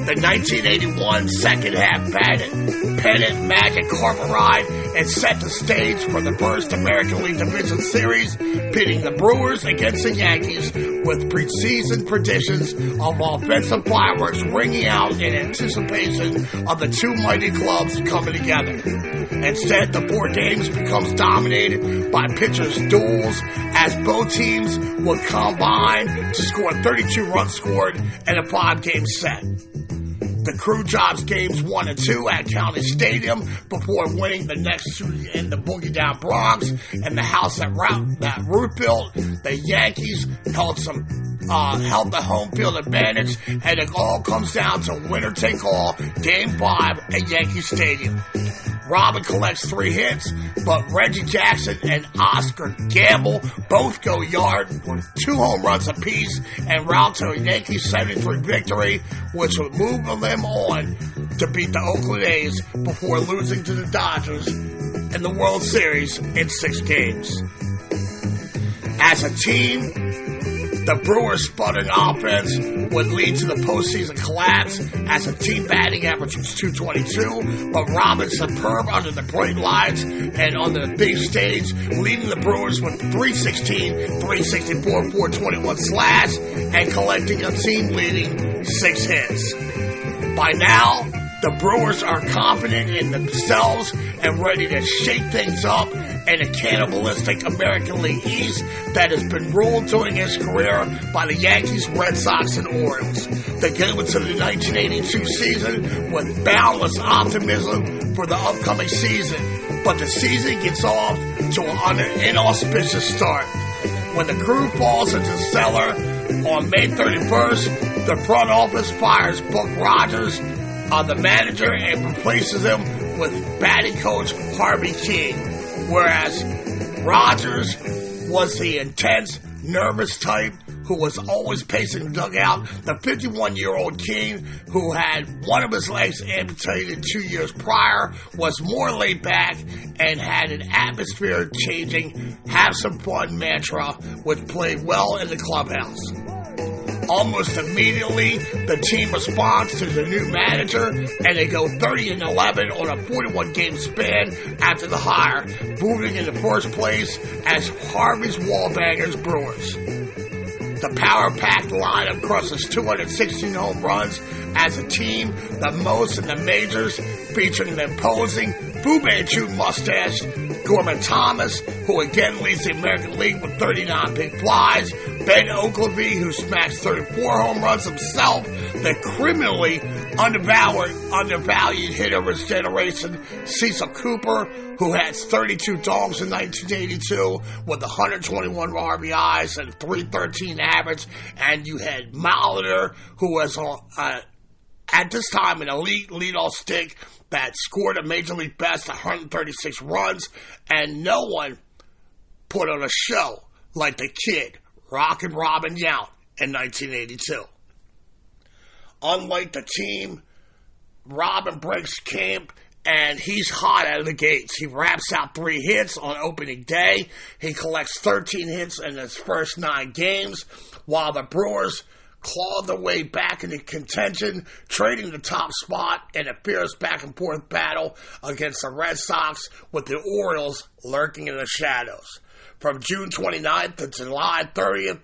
The 1981 second half pennant magic carpet ride and set the stage for the first American League Division Series, pitting the Brewers against the Yankees with preseason predictions of offensive fireworks ringing out in anticipation of the 2 mighty clubs coming together. Instead, the 4 games becomes dominated by pitchers' duels, as both teams would combine to score 32 runs scored in a 5-game set. The Crew drops games 1 and 2 at County Stadium before winning the next 2 in the Boogie Down Bronx and the house that Root built. The Yankees held the home field advantage, and it all comes down to winner take all, Game 5 at Yankee Stadium. Robin collects 3 hits, but Reggie Jackson and Oscar Gamble both go yard with 2 home runs apiece and route to a Yankees 7-3 victory, which would move them on to beat the Oakland A's before losing to the Dodgers in the World Series in 6 games. As a team, the Brewers' sputtering offense would lead to the postseason collapse, as a team batting average was .222, but Robin superb under the bright lights and on the big stage, leading the Brewers with .316, .364, .421 slash, and collecting a team-leading 6 hits. By now, the Brewers are confident in themselves and ready to shake things up in a cannibalistic American League East that has been ruled during his career by the Yankees, Red Sox, and Orioles. They go into the 1982 season with boundless optimism for the upcoming season, but the season gets off to an inauspicious start. When the Crew falls into the cellar on May 31st, the front office fires Buck Rogers, the manager, and replaces him with batting coach Harvey King, whereas Rogers was the intense, nervous type who was always pacing the dugout. The 51-year-old King, who had one of his legs amputated 2 years prior, was more laid back and had an atmosphere-changing, have some fun mantra, which played well in the clubhouse. Almost immediately, the team responds to the new manager, and they go 30-11 on a 41-game span after the hire, moving into first place as Harvey's Wallbangers Brewers. The power-packed lineup crosses 216 home runs as a team, the most in the majors, featuring the imposing Fu Manchu mustache, Gorman Thomas, who again leads the American League with 39 big flies, Ben Oglivie, who smashed 34 home runs himself, the criminally undervalued hitter of his generation, Cecil Cooper, who had 32 dogs in 1982 with 121 RBIs and 313 average, and you had Molitor, who was at this time an elite leadoff stick that scored a major league best 136 runs, and no one put on a show like the kid, Rockin' Robin Yount, in 1982. Unlike the team, Robin breaks camp, and he's hot out of the gates. He raps out 3 hits on opening day. He collects 13 hits in his first 9 games, while the Brewers clawed their way back into contention, trading the top spot in a fierce back-and-forth battle against the Red Sox, with the Orioles lurking in the shadows. From June 29th to July 30th,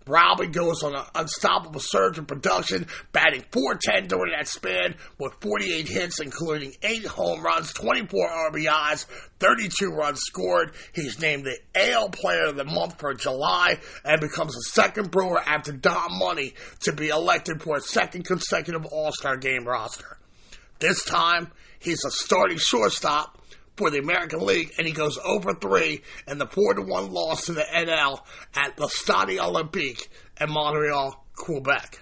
Robin goes on an unstoppable surge in production, batting .410 during that span with 48 hits, including 8 home runs, 24 RBIs, 32 runs scored. He's named the AL Player of the Month for July and becomes the second Brewer after Don Money to be elected for a second consecutive All-Star Game roster. This time, he's a starting shortstop for the American League, and he goes over 3 in the 4-1 loss to the NL at the Stade Olympique in Montreal, Quebec.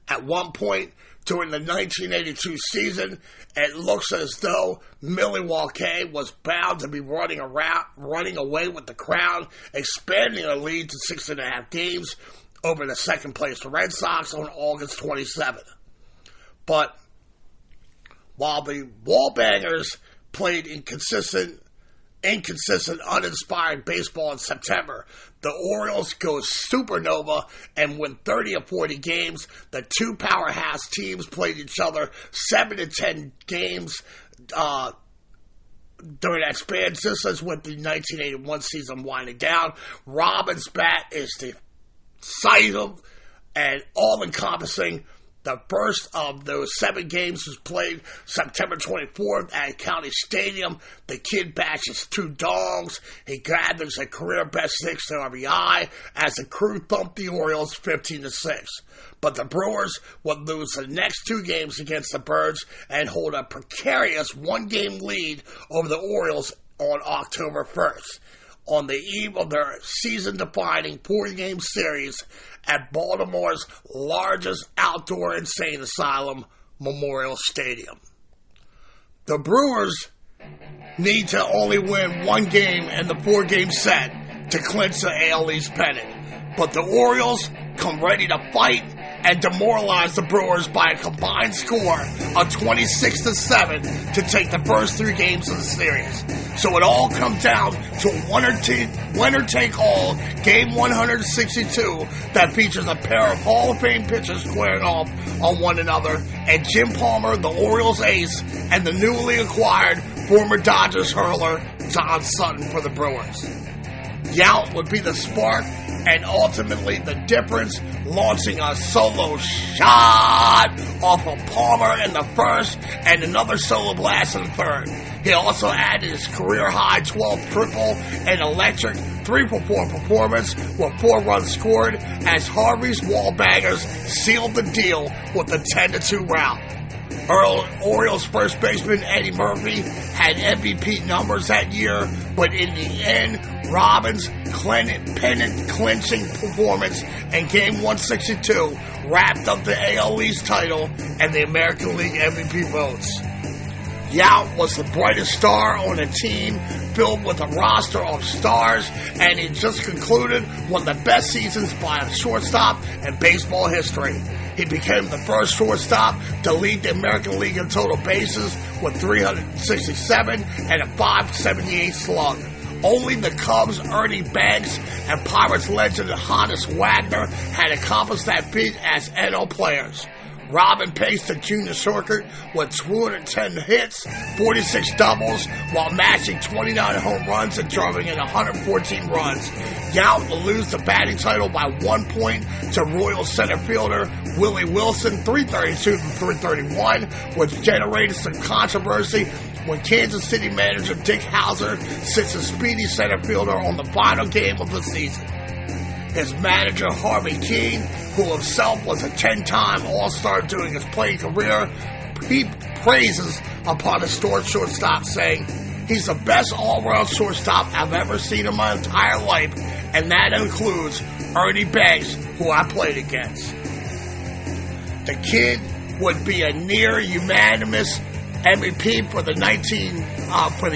At one point during the 1982 season, it looks as though Milwaukee was bound to be running away with the crown, expanding their lead to 6.5 games over the second-place Red Sox on August 27th. But while the Wallbangers played inconsistent, uninspired baseball in September, the Orioles go supernova and win 30 of 40 games. The two powerhouse teams played each other 7 to 10 games during that span, just as with the 1981 season winding down. Robin's bat is decisive and all-encompassing. The first of those 7 games was played September 24th at County Stadium. The kid bashes 2 dogs. He gathers a career-best 6 RBI as the crew thumped the Orioles 15-6. But the Brewers would lose the next 2 games against the Birds and hold a precarious 1-game lead over the Orioles on October 1st. On the eve of their season-defining 4-game series at Baltimore's largest outdoor insane asylum, Memorial Stadium. The Brewers need to only win 1 game in the 4-game set to clinch the AL East pennant, but the Orioles come ready to fight and demoralize the Brewers by a combined score of 26-7 to take the first 3 games of the series. So it all comes down to a winner-take-all Game 162 that features a pair of Hall of Fame pitchers squaring off on one another, and Jim Palmer, the Orioles ace, and the newly acquired former Dodgers hurler John Sutton for the Brewers. Yount would be the spark and ultimately the difference, launching a solo shot off of Palmer in the first and another solo blast in the third. He also added his career-high 12th triple and electric 3-for-4 performance with 4 runs scored as Harvey's Wallbangers sealed the deal with a 10-2 rout. Orioles first baseman Eddie Murphy had MVP numbers that year, but in the end, Robin's pennant-clinching performance in Game 162 wrapped up the AL East title and the American League MVP votes. Yount was the brightest star on a team filled with a roster of stars, and he just concluded one of the best seasons by a shortstop in baseball history. He became the first shortstop to lead the American League in total bases with 367 and a .578 slug. Only the Cubs' Ernie Banks and Pirates legend Honus Wagner had accomplished that feat as NL players. Robin paced the junior circuit with 210 hits, 46 doubles, while matching 29 home runs and driving in 114 runs. Yount will lose the batting title by 1 point to Royal center fielder Willie Wilson, 332 to 331, which generated some controversy when Kansas City manager Dick Howser sits a speedy center fielder on the final game of the season. His manager, Harvey Keene, who himself was a 10-time All-Star during his playing career, he praises upon a shortstop, saying, "He's the best all-around shortstop I've ever seen in my entire life, and that includes Ernie Banks, who I played against." The kid would be a near unanimous MVP for the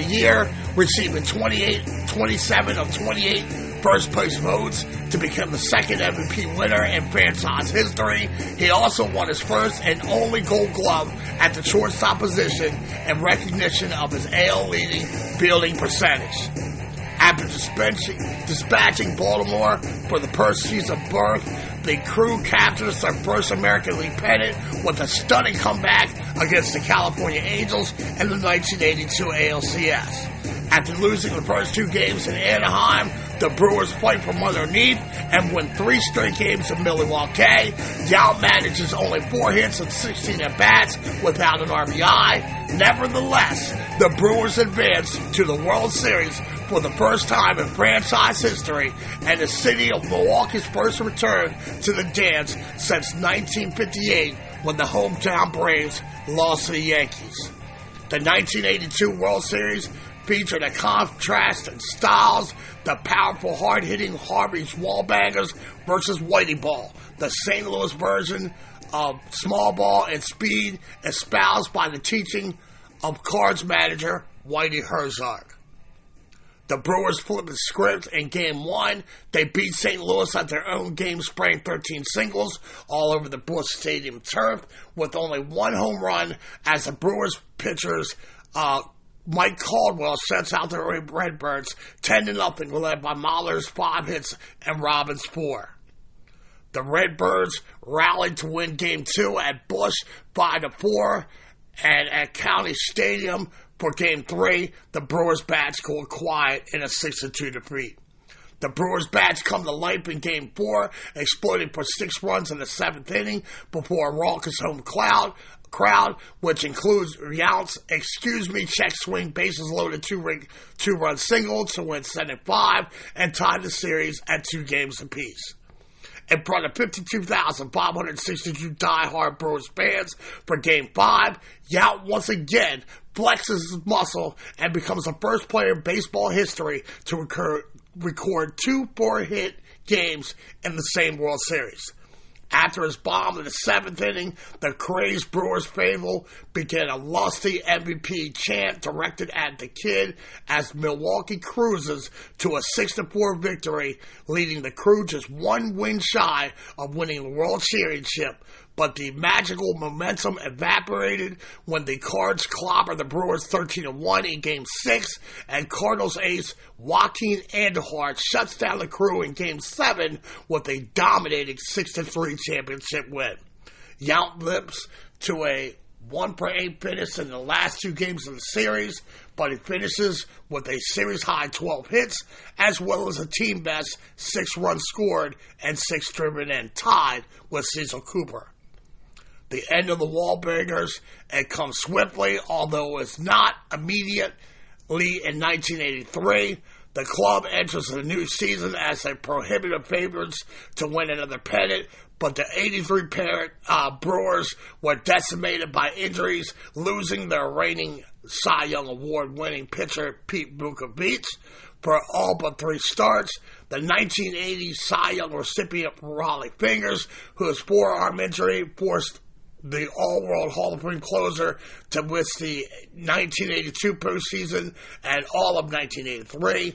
year, receiving 27 of 28 first place votes to become the second MVP winner in franchise history. He also won his first and only Gold Glove at the shortstop position in recognition of his AL leading fielding percentage. After dispatching Baltimore for the postseason berth, the crew captures their first American League pennant with a stunning comeback against the California Angels in the 1982 ALCS. After losing the first 2 games in Anaheim, the Brewers fight from underneath and win 3 straight games in Milwaukee. Yount manages only 4 hits and 16 at-bats without an RBI. Nevertheless, the Brewers advance to the World Series for the first time in franchise history, and the city of Milwaukee's first return to the dance since 1958, when the hometown Braves lost to the Yankees. The 1982 World Series featured a contrast in styles, the powerful, hard-hitting Harvey's Wallbangers versus Whitey Ball, the St. Louis version of small ball and speed, espoused by the teaching of Cards manager Whitey Herzog. The Brewers flipped the script in Game 1. They beat St. Louis at their own game, spraying 13 singles all over the Busch Stadium turf with only 1 home run as the Brewers pitchers Mike Caldwell sets out the Redbirds 10-0, led by Mahler's 5 hits and Robbins' 4. The Redbirds rallied to win Game 2 at Busch 5-4, and at County Stadium for Game 3, the Brewers' bats go quiet in a 6-2 defeat. The Brewers' bats come to life in Game 4, exploding for 6 runs in the 7th inning before a raucous home crowd, which includes Yount's excuse-me check swing, bases loaded 2-run single to win 7-5 and tie the series at 2 games apiece. In front of 52,562 die-hard Brewers fans for Game 5, Yount once again flexes his muscle and becomes the first player in baseball history to record 2 4-hit games in the same World Series. After his bomb in the 7th inning, the crazed Brewers faithful began a lusty MVP chant directed at the kid as Milwaukee cruises to a 6-4 victory, leading the crew just 1 win shy of winning the World Championship. But the magical momentum evaporated when the Cards clobbered the Brewers 13-1 in Game 6, and Cardinals ace Joaquin Andujar shuts down the crew in Game 7 with a dominating 6-3 championship win. Yount lips to a 1-for-8 finish in the last 2 games of the series, but he finishes with a series-high 12 hits, as well as a team-best 6 runs scored and 6 driven in, tied with Cecil Cooper. The end of the Wallbangers, it comes swiftly, although it's not immediately in 1983. The club enters the new season as a prohibitive favorites to win another pennant, but the 83 Brewers were decimated by injuries, losing their reigning Cy Young Award-winning pitcher Pete Vukovich for all but 3 starts. The 1980 Cy Young recipient Raleigh Fingers, whose forearm injury forced the All-World Hall of Fame closer to miss the 1982 postseason and all of 1983.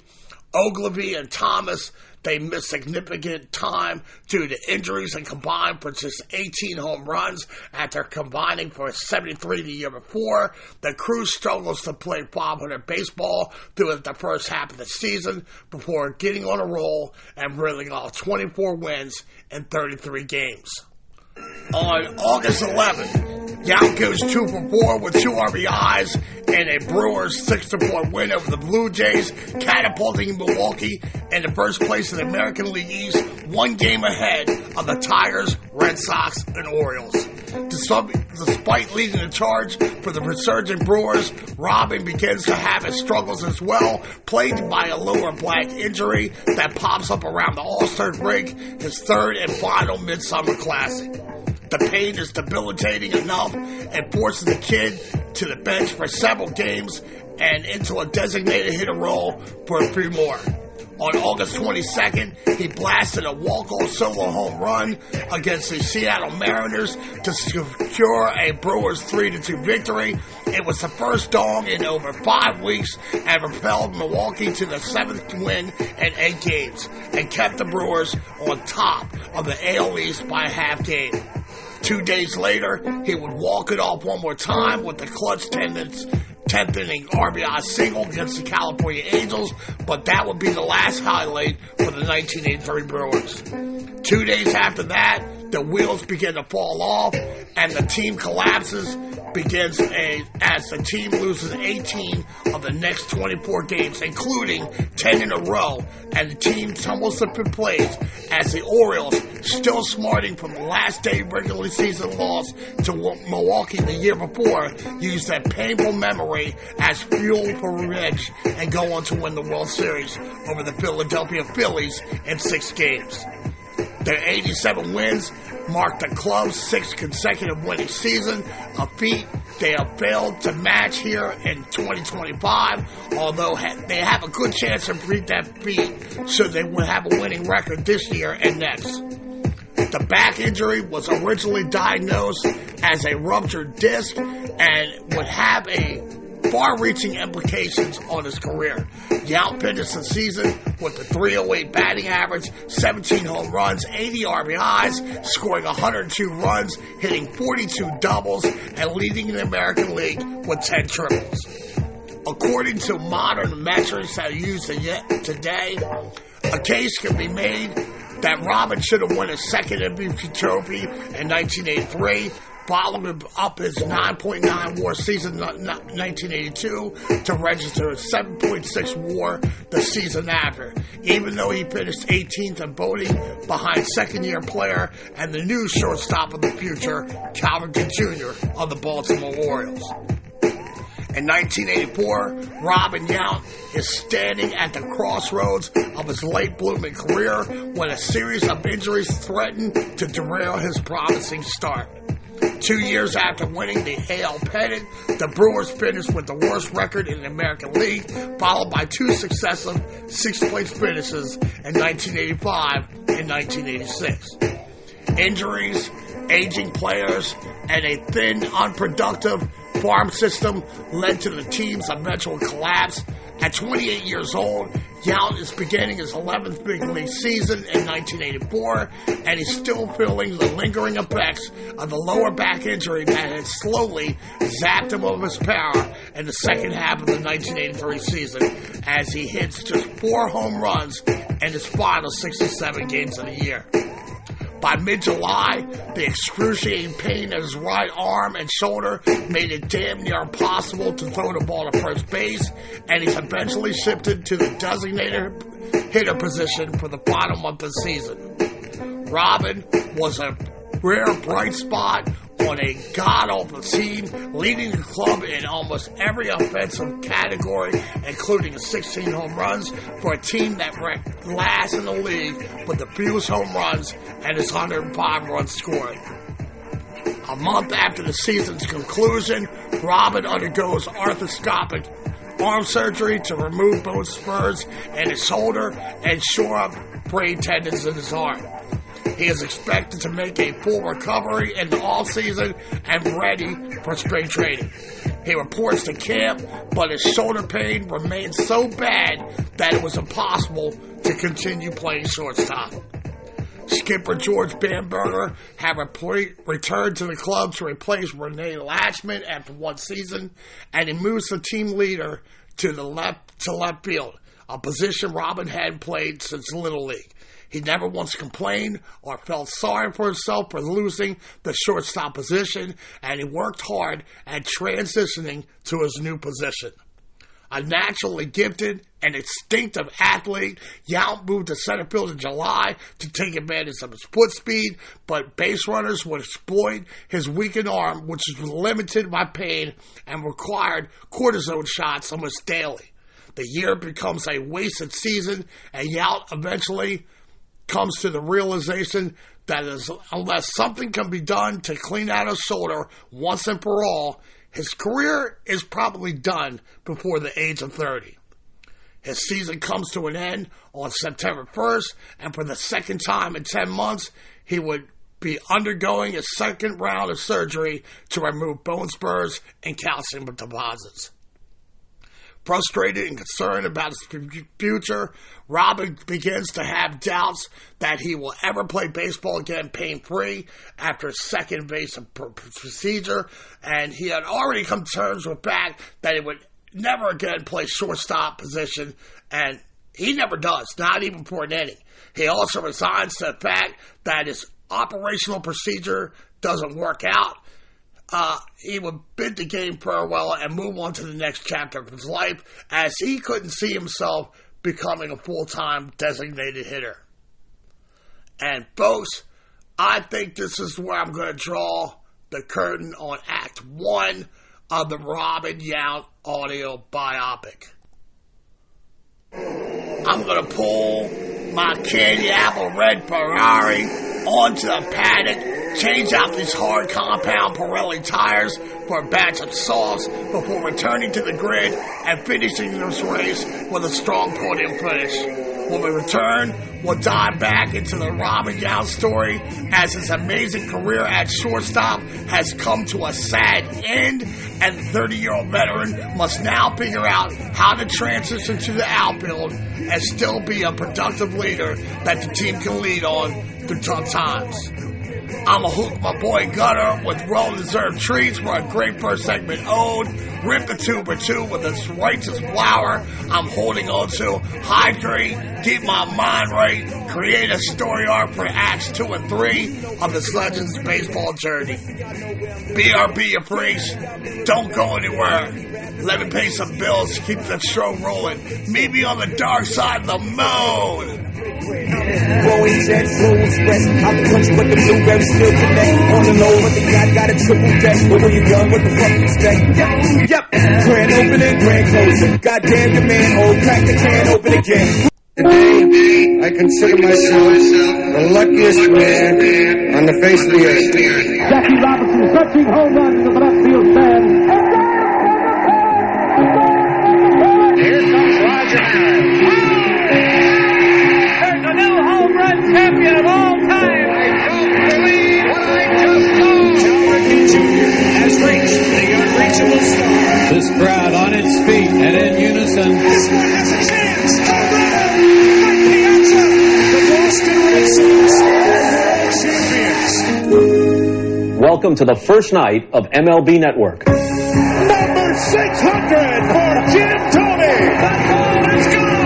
Ogilvy and Thomas, they missed significant time due to injuries and combined for just 18 home runs after combining for 73 the year before. The crew struggles to play 500 baseball through the first half of the season before getting on a roll and reeling off 24 wins in 33 games. On August 11th, Yount goes 2 for 4 with 2 RBIs and a Brewers 6-4 win over the Blue Jays, catapulting Milwaukee in the first place in the American League East, 1 game ahead of the Tigers, Red Sox, and Orioles. Despite leading the charge for the resurgent Brewers, Robin begins to have his struggles as well, plagued by a lower black injury that pops up around the All-Star break, his third and final Midsummer Classic. The pain is debilitating enough and forces the kid to the bench for several games and into a designated hitter role for a few more. On August 22nd, he blasted a walk-off solo home run against the Seattle Mariners to secure a Brewers 3-2 victory. It was the first dong in over 5 weeks and propelled Milwaukee to the 7th win in 8 games and kept the Brewers on top of the AL East by a half game. 2 days later, he would walk it off one more time with the clutch 10th inning RBI single against the California Angels, but that would be the last highlight for the 1983 Brewers. 2 days after that, the wheels begin to fall off, and the team collapses as the team loses 18 of the next 24 games, including 10 in a row, and the team tumbles to fifth place as the Orioles, still smarting from the last day regular season loss to Milwaukee the year before, use that painful memory as fuel for revenge and go on to win the World Series over the Philadelphia Phillies in 6 games. Their 87 wins marked the club's 6th consecutive winning season, a feat they have failed to match here in 2025, although they have a good chance to beat that feat, so they will have a winning record this year and next. The back injury was originally diagnosed as a ruptured disc and would have far-reaching implications on his career. Yount finished the season with a .308 batting average, 17 home runs, 80 RBIs, scoring 102 runs, hitting 42 doubles, and leading the American League with 10 triples. According to modern metrics that are used today, a case can be made that Robin should have won his 2nd MVP trophy in 1983, following up his 9.9 WAR season in 1982 to register a 7.6 WAR the season after, even though he finished 18th in voting behind second-year player and the new shortstop of the future, Calvin Jr. of the Baltimore Orioles. In 1984, Robin Yount is standing at the crossroads of his late-blooming career when a series of injuries threaten to derail his promising start. 2 years after winning the AL pennant, the Brewers finished with the worst record in the American League, followed by 2 successive 6th-place finishes in 1985 and 1986. Injuries, aging players, and a thin, unproductive farm system led to the team's eventual collapse. At 28 years old, Yount is beginning his 11th big league season in 1984, and he's still feeling the lingering effects of the lower back injury that had slowly zapped him of his power in the second half of the 1983 season, as he hits just 4 home runs in his final 67 games of the year. By mid-July, the excruciating pain in his right arm and shoulder made it damn near impossible to throw the ball to first base, and he's eventually shifted to the designated hitter position for the final month of the season. Robin was a rare bright spot on a god-awful team, leading the club in almost every offensive category, including 16 home runs for a team that ranked last in the league with the fewest home runs and his 105 runs scored. A month after the season's conclusion, Robin undergoes arthroscopic arm surgery to remove both spurs in his shoulder and shore up brain tendons in his arm. He is expected to make a full recovery in the offseason and ready for spring training. He reports to camp, but his shoulder pain remains so bad that it was impossible to continue playing shortstop. Skipper George Bamberger had returned to the club to replace Renee Lashman after one season, and he moves the team leader to left field, a position Robin hadn't played since Little League. He never once complained or felt sorry for himself for losing the shortstop position, and he worked hard at transitioning to his new position. A naturally gifted and instinctive athlete, Yount moved to center field in July to take advantage of his foot speed, but base runners would exploit his weakened arm, which was limited by pain and required cortisone shots almost daily. The year becomes a wasted season, and Yount eventually comes to the realization that unless something can be done to clean out his shoulder once and for all, his career is probably done before the age of 30. His season comes to an end on September 1st, and for the second time in 10 months, he would be undergoing a second round of surgery to remove bone spurs and calcium deposits. Frustrated and concerned about his future, Robin begins to have doubts that he will ever play baseball again pain-free after his second invasive procedure, and he had already come to terms with the fact that he would never again play shortstop position, and he never does, not even for an inning. He also resigns to the fact that his operational procedure doesn't work out. He would bid the game farewell and move on to the next chapter of his life, as he couldn't see himself becoming a full-time designated hitter. And folks, I think this is where I'm going to draw the curtain on Act 1 of the Robin Yount audio biopic. I'm going to pull my candy apple red Ferrari onto the paddock, change out these hard compound Pirelli tires for a batch of softs before returning to the grid and finishing this race with a strong podium finish. When we return, we'll dive back into the Robin Yount story as his amazing career at shortstop has come to a sad end, and the 30-year-old veteran must now figure out how to transition to the outfield and still be a productive leader that the team can lead on through tough times. I'm a hook my boy Gunner with well-deserved treats for a great first segment ode. Rip the tuber two with its righteous flower I'm holding on to. Hydrate, keep my mind right, create a story arc for acts 2 and 3 of this Legends baseball journey. BRB, you freaks, don't go anywhere. Let me pay some bills to keep the show rolling. Meet me on the dark side of the moon. Blowing jet, full express. Out the country, but the blueberries still connect. On the low, but the yacht got a triple deck. But when you're young, what the fuck you expect? Yep. Grand opening, grand closing. Goddamn the man, old crack the can open again. Today, I consider myself the luckiest man on the face of the earth. Jackie Robinson touching home run to the left field stand. Here comes Roger Maris. There's a new home run champion of all time. I don't believe what I just saw. Cal Ripken Jr. has reached the unreachable star. This crowd on its feet and in unison. This one has a chance. Home run! Mike Piazza, the Boston Red Sox are world champions. Welcome to the first night of MLB Network. Number 600 for Jim Thome. That ball is gone.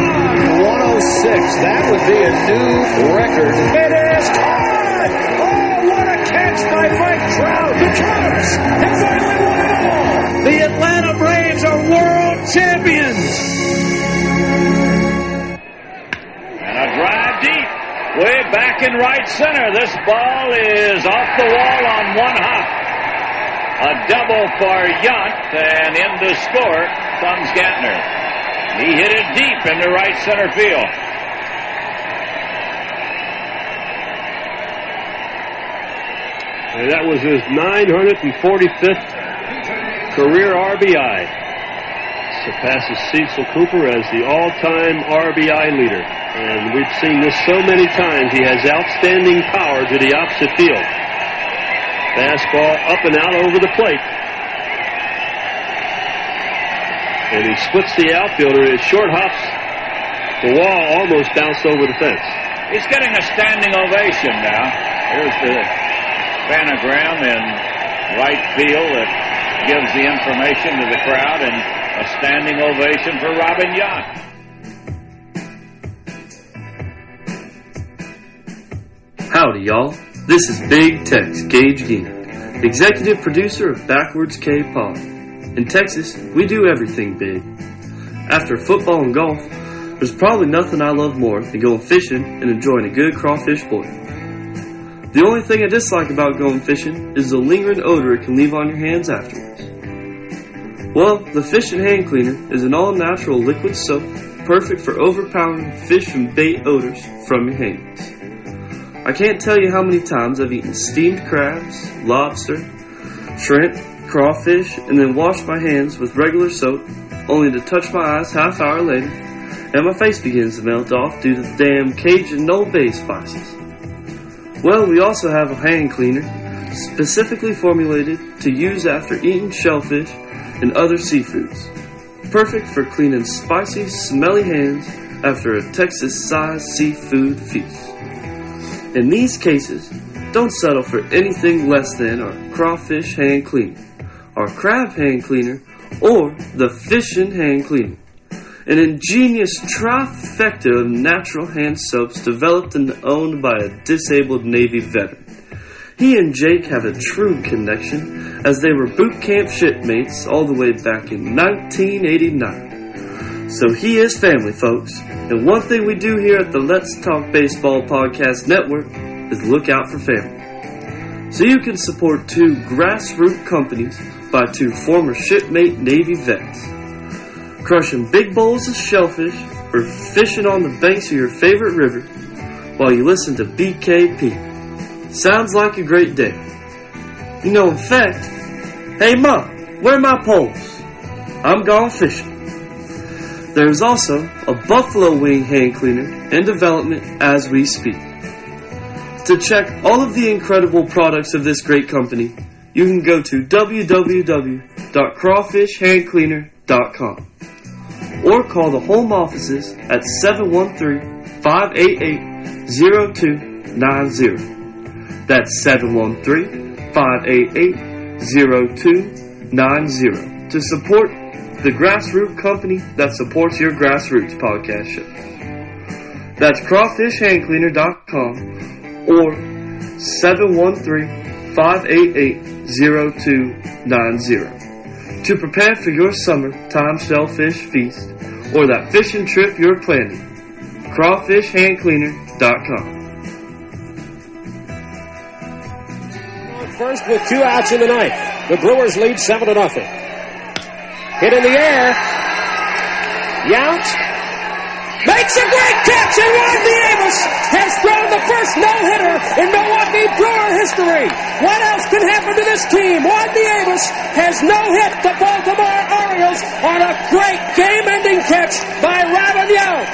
106. That would be a new record. It is caught. Oh, what a catch by Mike Trout. The Cubs have finally won it all. The Atlanta Braves are world champions. And a drive deep, way back in right center. This ball is off the wall on one hop. A double for Yount, and in to score comes Gantner. He hit it deep into right center field. And that was his 945th career RBI. Surpasses Cecil Cooper as the all-time RBI leader. And we've seen this so many times. He has outstanding power to the opposite field. Fastball up and out over the plate. And he splits the outfielder. His short hops the wall, almost bounced over the fence. He's getting a standing ovation now. Here's the panogram in right field that gives the information to the crowd, and a standing ovation for Robin Yount. Howdy, y'all. This is Big Tex Gage Geena, executive producer of Backwards K Pod. In Texas, we do everything big. After football and golf, there's probably nothing I love more than going fishing and enjoying a good crawfish boil. The only thing I dislike about going fishing is the lingering odor it can leave on your hands afterwards. Well, the Fish and Hand Cleaner is an all-natural liquid soap perfect for overpowering fish and bait odors from your hands. I can't tell you how many times I've eaten steamed crabs, lobster, shrimp, crawfish, and then washed my hands with regular soap, only to touch my eyes half hour later, and my face begins to melt off due to the damn Cajun Old Bay spices. Well, we also have a hand cleaner specifically formulated to use after eating shellfish and other seafoods. Perfect for cleaning spicy, smelly hands after a Texas-sized seafood feast. In these cases, don't settle for anything less than our crawfish hand cleaner, our crab hand cleaner, or the fish and hand cleaner. An ingenious trifecta of natural hand soaps developed and owned by a disabled Navy veteran. He and Jake have a true connection, as they were boot camp shipmates all the way back in 1989. So he is family, folks, and one thing we do here at the Let's Talk Baseball Podcast Network is look out for family. So you can support two grassroots companies by two former shipmate Navy vets. Crushing big bowls of shellfish or fishing on the banks of your favorite river while you listen to BKP. Sounds like a great day. You know, in fact, hey Ma, where are my poles? I'm gone fishing. There's also a buffalo wing hand cleaner in development as we speak. To check all of the incredible products of this great company, you can go to www.crawfishhandcleaner.com or call the home offices at 713-588-0290. That's 713-588-0290 to support the grassroots company that supports your grassroots podcast show. That's crawfishhandcleaner.com or 713-588-0290 to prepare for your summertime shellfish feast or that fishing trip you're planning. crawfishhandcleaner.com. First with 2 outs in the ninth. The Brewers lead 7-0. Hit in the air. Yount makes a great catch, and Juan Nieves has thrown the first no-hitter in Milwaukee Brewer history. What else can happen to this team? Juan Nieves has no-hit the Baltimore Orioles on a great game-ending catch by Robin Yount.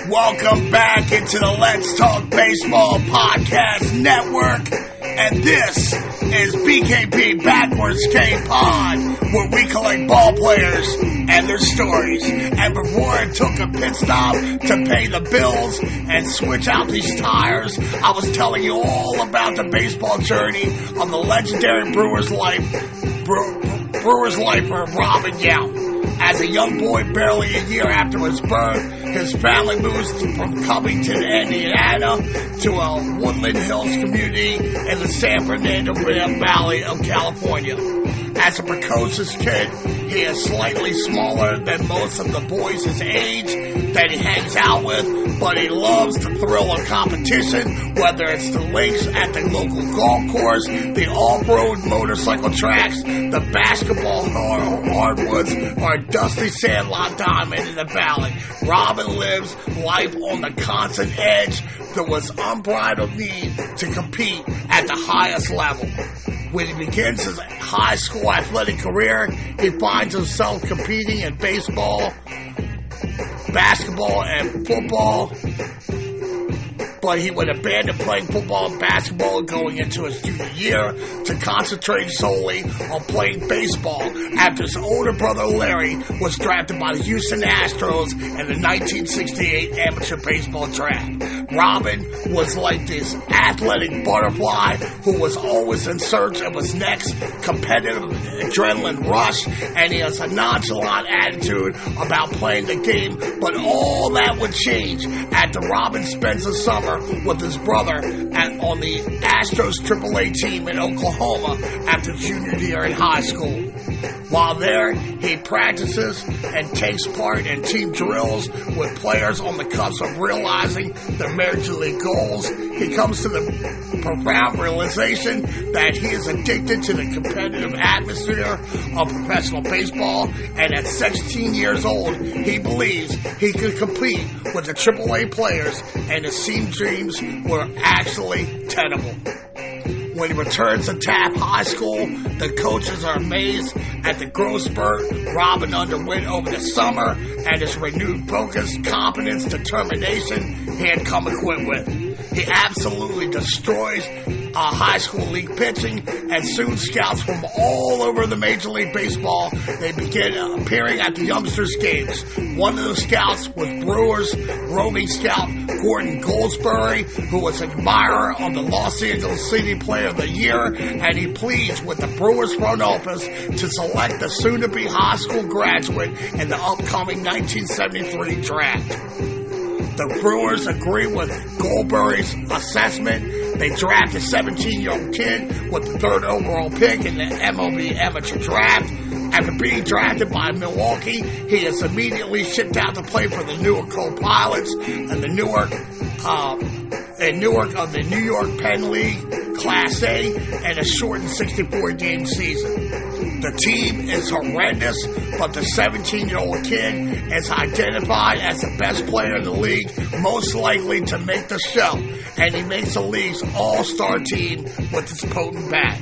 Welcome back into the Let's Talk Baseball Podcast Network, and this is BKP Backwards K Pod, where we collect ball players and their stories. And before I took a pit stop to pay the bills and switch out these tires, I was telling you all about the baseball journey of the legendary Brewers lifer Robin Yount. As a young boy, barely a year after his birth, his family moves from Covington, Indiana, to a Woodland Hills community in the San Fernando Valley of California. As a precocious kid, he is slightly smaller than most of the boys his age that he hangs out with, but he loves the thrill of competition, whether it's the links at the local golf course, the off-road motorcycle tracks, the basketball hardwoods, or a dusty sandlot diamond in the valley. Robin lives life on the constant edge. There was unbridled need to compete at the highest level. When he begins his high school athletic career, he finds himself competing in baseball, basketball, and football. But he would abandon playing football and basketball going into his junior year to concentrate solely on playing baseball after his older brother Larry was drafted by the Houston Astros in the 1968 Amateur Baseball Draft. Robin was like this athletic butterfly who was always in search of his next competitive adrenaline rush, and he has a nonchalant attitude about playing the game, but all that would change after Robin spends the summer with his brother on the Astros AAA team in Oklahoma after junior year in high school. While there, he practices and takes part in team drills with players on the cusp of realizing their major league goals. He comes to the profound realization that he is addicted to the competitive atmosphere of professional baseball, and at 16 years old, he believes he could compete with the AAA players, and his team dreams were actually tenable. When he returns to Taft High School, the coaches are amazed at the growth spurt Robin underwent over the summer and his renewed focus, confidence, determination he had come equipped with. He absolutely destroys high school league pitching, and soon scouts from all over the Major League Baseball, they begin appearing at the youngsters' games. One of the scouts was Brewers roving scout Gordon Goldsberry, who was an admirer of the Los Angeles City Player of the Year, and he pleads with the Brewers front office to select the soon-to-be high school graduate in the upcoming 1973 draft. The Brewers agree with Goldberry's assessment. They draft a 17-year-old kid with the 3rd overall pick in the MLB Amateur Draft. After being drafted by Milwaukee, he is immediately shipped out to play for the Newark Co-Pilots and the Newark of the New York Penn League Class A and a shortened 64-game season. The team is horrendous, but the 17-year-old kid is identified as the best player in the league, most likely to make the show, and he makes the league's all-star team with his potent bat.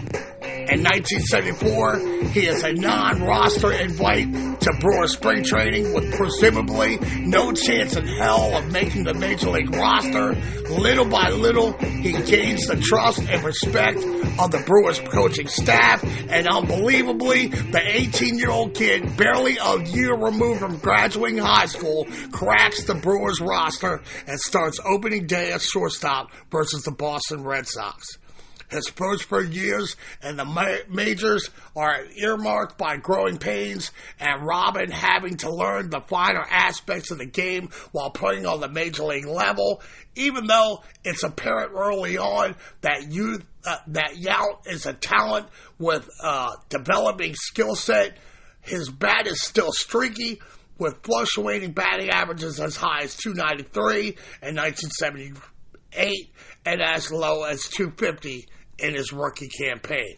In 1974, he is a non-roster invite to Brewer spring training with presumably no chance in hell of making the Major League roster. Little by little, he gains the trust and respect of the Brewers coaching staff, and unbelievably, the 18-year-old kid, barely a year removed from graduating high school, cracks the Brewers roster and starts opening day at shortstop versus the Boston Red Sox. His first 4 years in the majors are earmarked by growing pains and Robin having to learn the finer aspects of the game while playing on the major league level. Even though it's apparent early on that Yount is a talent with developing skill set, his bat is still streaky, with fluctuating batting averages as high as .293 in 1978 and as low as .250 in his rookie campaign.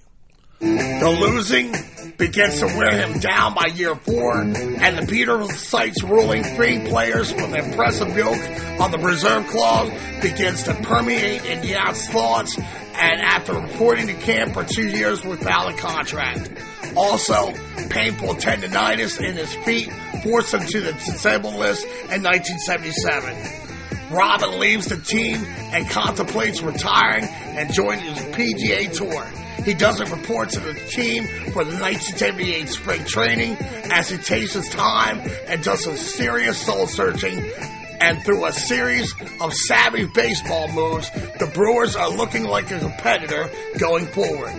The losing begins to wear him down by year 4, and the Peter Sites ruling freeing players from the impressive yoke of the reserve clause begins to permeate in Yount's thoughts, and after reporting to camp for 2 years without a contract. Also, painful tendonitis in his feet forced him to the disabled list in 1977. Robin leaves the team and contemplates retiring and joining his PGA Tour. He doesn't report to the team for the 1978 spring training as he takes his time and does some serious soul searching. And through a series of savvy baseball moves, the Brewers are looking like a competitor going forward.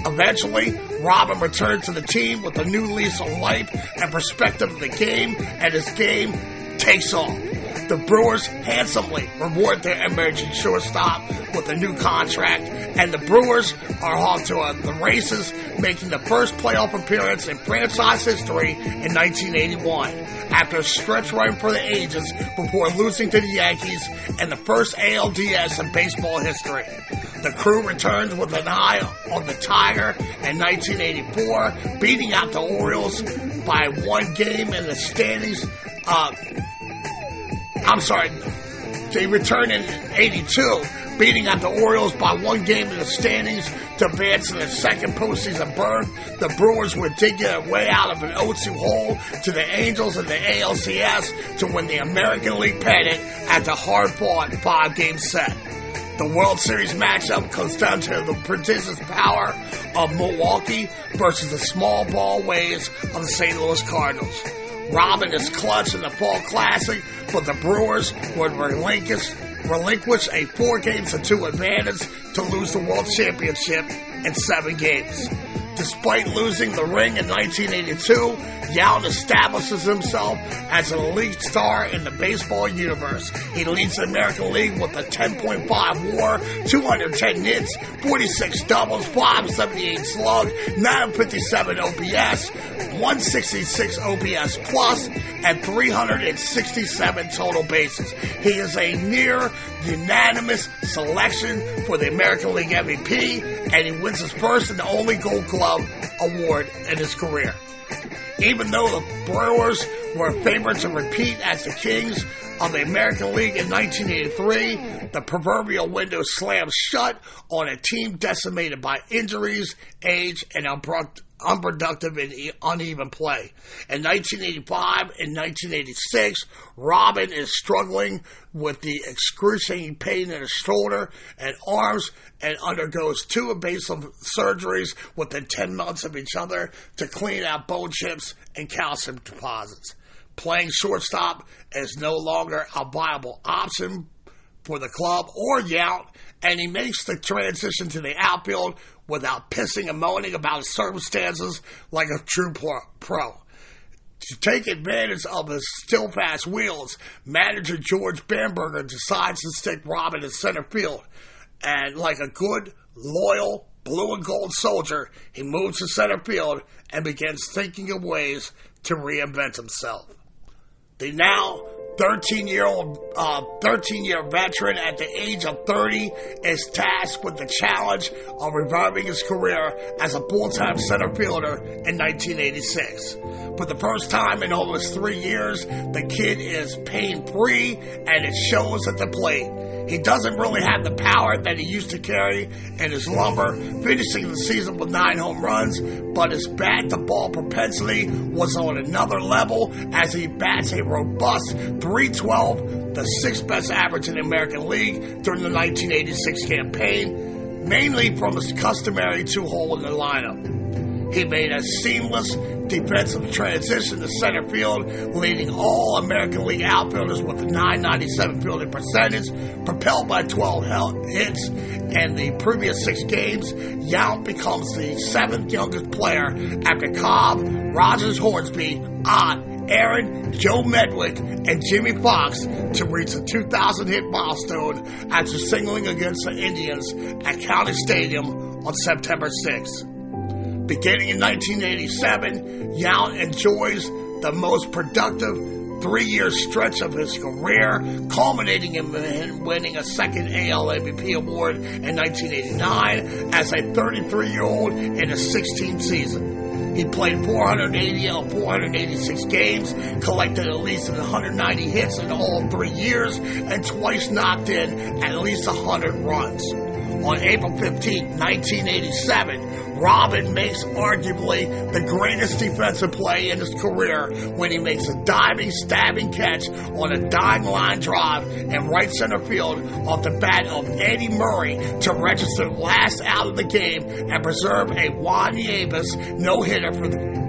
Eventually, Robin returns to the team with a new lease on life and perspective of the game, and his game takes off. The Brewers handsomely reward their emerging shortstop with a new contract, and the Brewers are off to the races, making the first playoff appearance in franchise history in 1981, after a stretch run for the ages before losing to the Yankees in the first ALDS in baseball history. The crew returns with an eye on the Tiger in 1984, beating out the Orioles by 1 game in the standings. They return in 82, beating out the Orioles by 1 game in the standings to advance in the second postseason berth. The Brewers would dig their way out of an 0-2 hole to the Angels in the ALCS to win the American League pennant at the hard-fought 5-game set. The World Series matchup comes down to the prodigious power of Milwaukee versus the small ball ways of the St. Louis Cardinals. Robin is clutch in the Fall Classic, but the Brewers would relinquish a 4-2 advantage to lose the World Championship in 7 games. Despite losing the ring in 1982, Yount establishes himself as an elite star in the baseball universe. He leads the American League with a 10.5 WAR, 210 hits, 46 doubles, 578 slug, 957 OPS, 166 OPS plus, and 367 total bases. He is a near unanimous selection for the American League MVP, and he wins his first and only Gold Glove award in his career. Even though the Brewers were favored to repeat as the Kings of the American League in 1983, the proverbial window slammed shut on a team decimated by injuries, age, and unproductive and uneven play. In 1985 and 1986, Robin is struggling with the excruciating pain in his shoulder and arms and undergoes 2 invasive surgeries within 10 months of each other to clean out bone chips and calcium deposits. Playing shortstop is no longer a viable option for the club or Yount, and he makes the transition to the outfield without pissing and moaning about his circumstances like a true pro. To take advantage of his still fast wheels, manager George Bamberger decides to stick Robin in center field, and like a good, loyal, blue and gold soldier, he moves to center field and begins thinking of ways to reinvent himself. The now 13-year veteran at the age of 30 is tasked with the challenge of reviving his career as a full-time center fielder in 1986. For the first time in almost 3 years, the kid is pain-free, and it shows at the plate. He doesn't really have the power that he used to carry in his lumber, finishing the season with 9 home runs, but his bat-to-ball propensity was on another level as he bats a robust .312, the 6th best average in the American League during the 1986 campaign, mainly from his customary 2-hole in the lineup. He made a seamless defensive transition to center field, leading all American League outfielders with a .997 fielding percentage, propelled by 12 hits in the previous 6 games. Yount becomes the 7th youngest player after Cobb, Rogers Hornsby, Ott, Aaron, Joe Medwick, and Jimmy Fox to reach the 2,000 hit milestone after singling against the Indians at County Stadium on September 6th. Beginning in 1987, Yount enjoys the most productive 3-year stretch of his career, culminating in winning a 2nd AL MVP award in 1989 as a 33-year-old in his 16th season. He played 480 of 486 games, collected at least 190 hits in all 3 years, and twice knocked in at least 100 runs. On April 15, 1987, Robin makes arguably the greatest defensive play in his career when he makes a diving, stabbing catch on a dying line drive in right center field off the bat of Eddie Murray to register the last out of the game and preserve a Juan Nieves no-hitter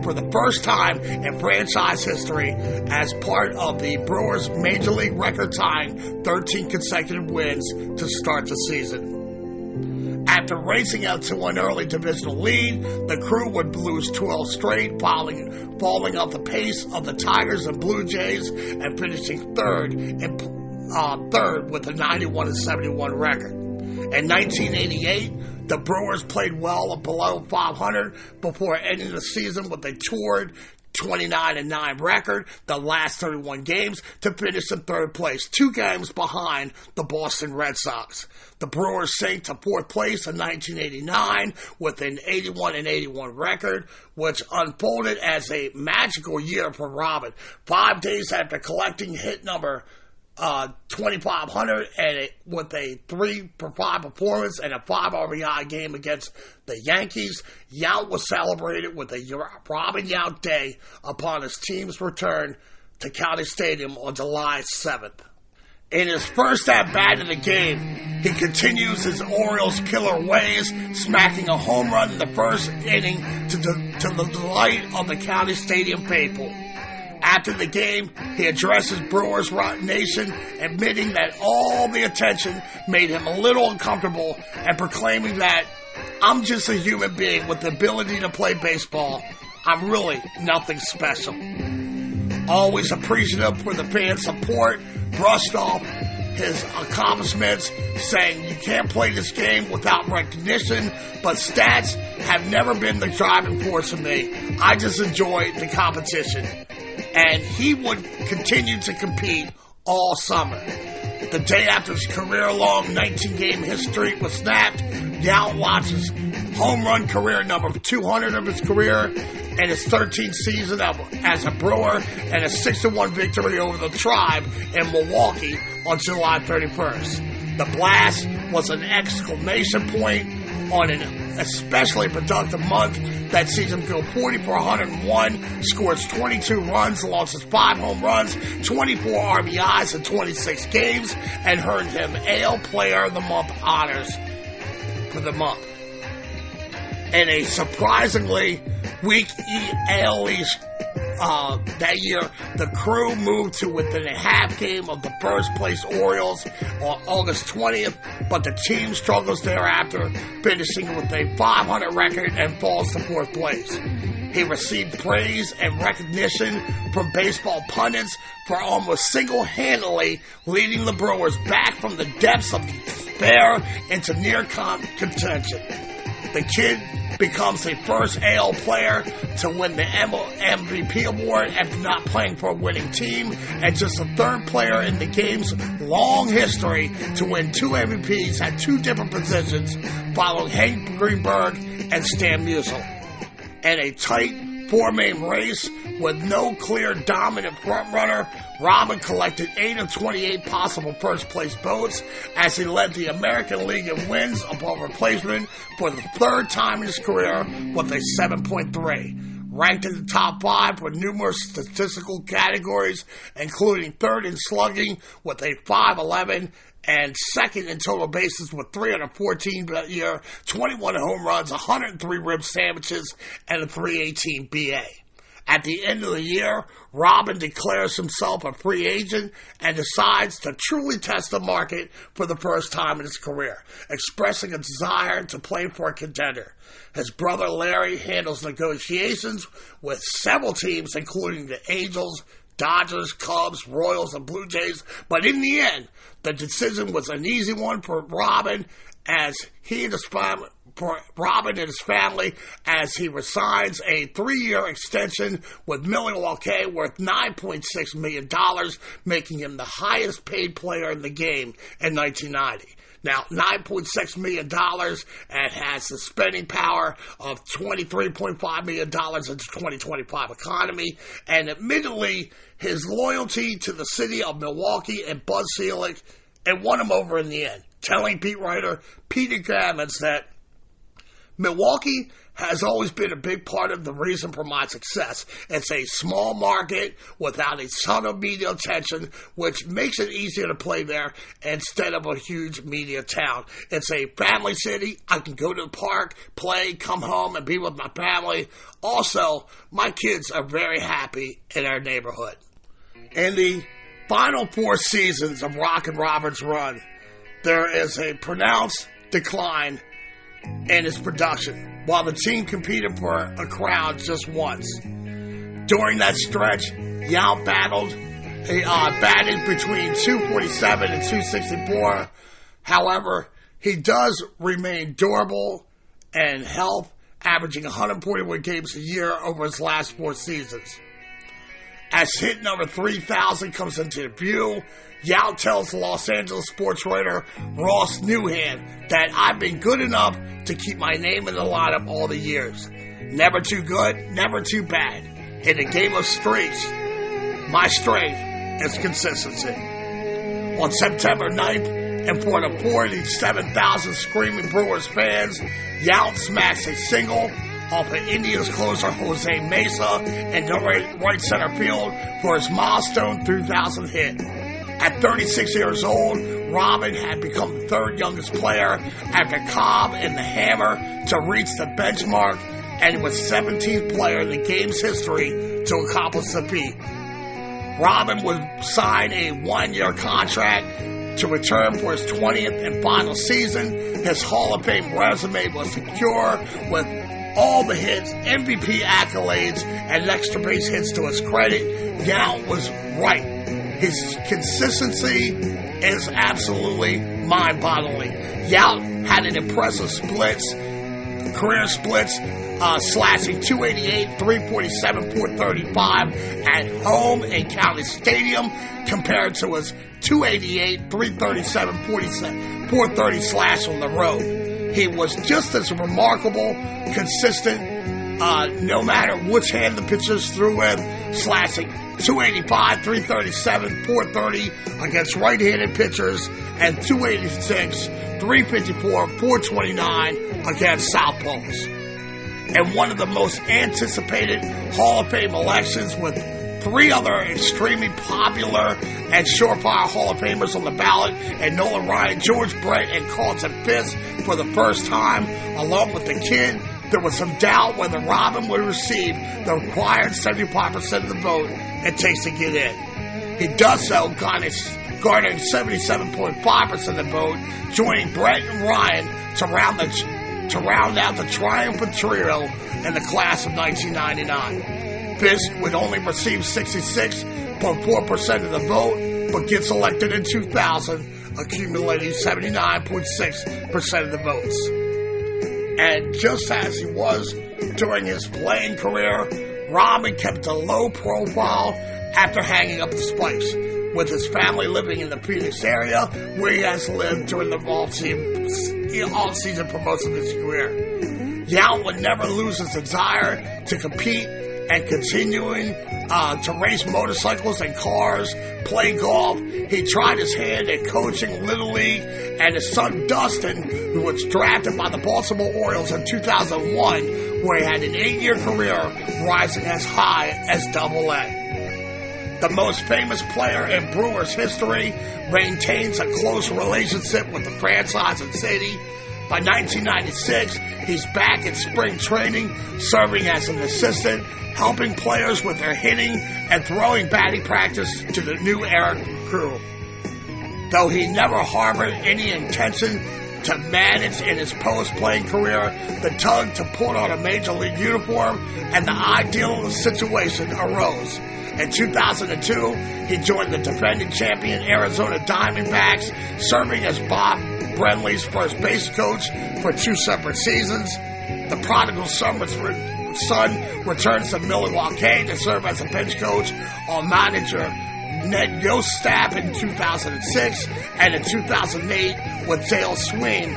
for the first time in franchise history as part of the Brewers' Major League record-tying 13 consecutive wins to start the season. At After racing out to an early divisional lead, the Crew would lose 12 straight, falling off the pace of the Tigers and Blue Jays and finishing third with a 91-71 record. In 1988, the Brewers played well below 500 before ending the season with a torrid 29-9 record, the last 31 games, to finish in third place, 2 games behind the Boston Red Sox. The Brewers sank to fourth place in 1989 with an 81-81 record, which unfolded as a magical year for Robin. 5 days after collecting hit number 2,500 and with a 3-for-5 performance and a 5 RBI game against the Yankees, Yount was celebrated with a Robin Yount Day upon his team's return to County Stadium on July 7th. In his first at-bat of the game, he continues his Orioles killer ways, smacking a home run in the first inning to the delight of the County Stadium faithful. After the game, he addresses Brewers Nation, admitting that all the attention made him a little uncomfortable and proclaiming that, "I'm just a human being with the ability to play baseball. I'm really nothing special." Always appreciative for the fans' support, brushed off his accomplishments, saying, "You can't play this game without recognition, but stats have never been the driving force of me. I just enjoy the competition." And he would continue to compete all summer. The day after his career-long 19-game hit streak was snapped, Yount watches home run career number 200 of his career and his 13th season as a Brewer and a 6-1 victory over the Tribe in Milwaukee on July 31st. The blast was an exclamation point on an especially productive month. That season, Phil 40 for 101, scores 22 runs, launches 5 home runs, 24 RBIs in 26 games, and earned him AL Player of the Month honors for the month. In a surprisingly weak AL East that year, the Crew moved to within a half game of the first place Orioles on August 20th, but the team struggles thereafter, finishing with a 500 record and falls to fourth place. He received praise and recognition from baseball pundits for almost single-handedly leading the Brewers back from the depths of despair into near contention. The kid becomes the first AL player to win the MVP award after not playing for a winning team, and just the third player in the game's long history to win 2 MVPs at 2 different positions, following Hank Greenberg and Stan Musial. In a tight 4-man race with no clear dominant frontrunner, Robin collected 8 of 28 possible first-place votes as he led the American League in wins above replacement for the 3rd time in his career with a 7.3. Ranked in the top 5 with numerous statistical categories, including 3rd in slugging with a 5.11 and 2nd in total bases with 314 that year, 21 home runs, 103 rib sandwiches, and a 318 BA. At the end of the year, Robin declares himself a free agent and decides to truly test the market for the first time in his career, expressing a desire to play for a contender. His brother Larry handles negotiations with several teams, including the Angels, Dodgers, Cubs, Royals, and Blue Jays, but in the end, the decision was an easy one for Robin as he and his family as he resigns a 3-year extension with Milwaukee worth $9.6 million, making him the highest paid player in the game in 1990. Now, $9.6 million, and has the spending power of $23.5 million in the 2025 economy, and admittedly, his loyalty to the city of Milwaukee and Bud Selig, it won him over in the end, telling beat writer Peter Gammons that Milwaukee has always been a big part of the reason for my success. It's a small market without a ton of media attention, which makes it easier to play there instead of a huge media town. It's a family city. I can go to the park, play, come home, and be with my family. Also, my kids are very happy in our neighborhood. In the final 4 seasons of Rockin' Robert's run, there is a pronounced decline in his production, while the team competed for a crown just once. During that stretch, Yount batted between 247 and 264. However, he does remain durable and health, averaging 141 games a year over his last 4 seasons. As hit number 3,000 comes into view, Yount tells the Los Angeles sports writer Ross Newhand that I've been good enough to keep my name in the lineup all the years. Never too good, never too bad. In a game of streaks, my strength is consistency. On September 9th, in front of 47,000 screaming Brewers fans, Yount smashed a single off of Indians closer Jose Mesa in the right center field for his milestone 2,000 hit. At 36 years old, Robin had become the 3rd youngest player after Cobb and the Hammer to reach the benchmark, and was 17th player in the game's history to accomplish the feat. Robin would sign a 1-year contract to return for his 20th and final season. His Hall of Fame resume was secure with all the hits, MVP accolades, and extra base hits to his credit. Yount was right. His consistency is absolutely mind-boggling. Yount had an impressive career splits, slashing 288, 347, 435 at home in County Stadium compared to his 288, 337, 430 slash on the road. He was just as remarkable, consistent, no matter which hand the pitchers threw with, slashing 285, 337, 430 against right-handed pitchers, and 286, 354, 429 against southpaws. And one of the most anticipated Hall of Fame elections, with 3 other extremely popular and surefire Hall of Famers on the ballot, and Nolan Ryan, George Brett, and Carlton Fisk for the first time, along with the kid. There was some doubt whether Robin would receive the required 75% of the vote it takes to get in. He does so, garnering 77.5% of the vote, joining Brett and Ryan to round out the triumphant trio in the class of 1999. Fisk would only receive 66.4% of the vote, but gets elected in 2000, accumulating 79.6% of the votes. And just as he was during his playing career, Robin kept a low profile after hanging up the spikes, with his family living in the Phoenix area, where he has lived during the off-season for most of his career. Yount would never lose his desire to compete, and continuing to race motorcycles and cars, play golf. He tried his hand at coaching Little League, and his son Dustin, who was drafted by the Baltimore Orioles in 2001, where he had an 8-year career, rising as high as Double-A. The most famous player in Brewers history maintains a close relationship with the franchise and city. By 1996, he's back in spring training, serving as an assistant, helping players with their hitting and throwing batting practice to the new era crew. Though he never harbored any intention to manage in his post-playing career, the tug to put on a major league uniform and the ideal situation arose. In 2002, he joined the defending champion Arizona Diamondbacks, serving as Bob Brenly's first base coach for 2 separate seasons. The prodigal son returns to Milwaukee to serve as a bench coach on manager Ned Yost's staff in 2006, and in 2008 with Dale Swain.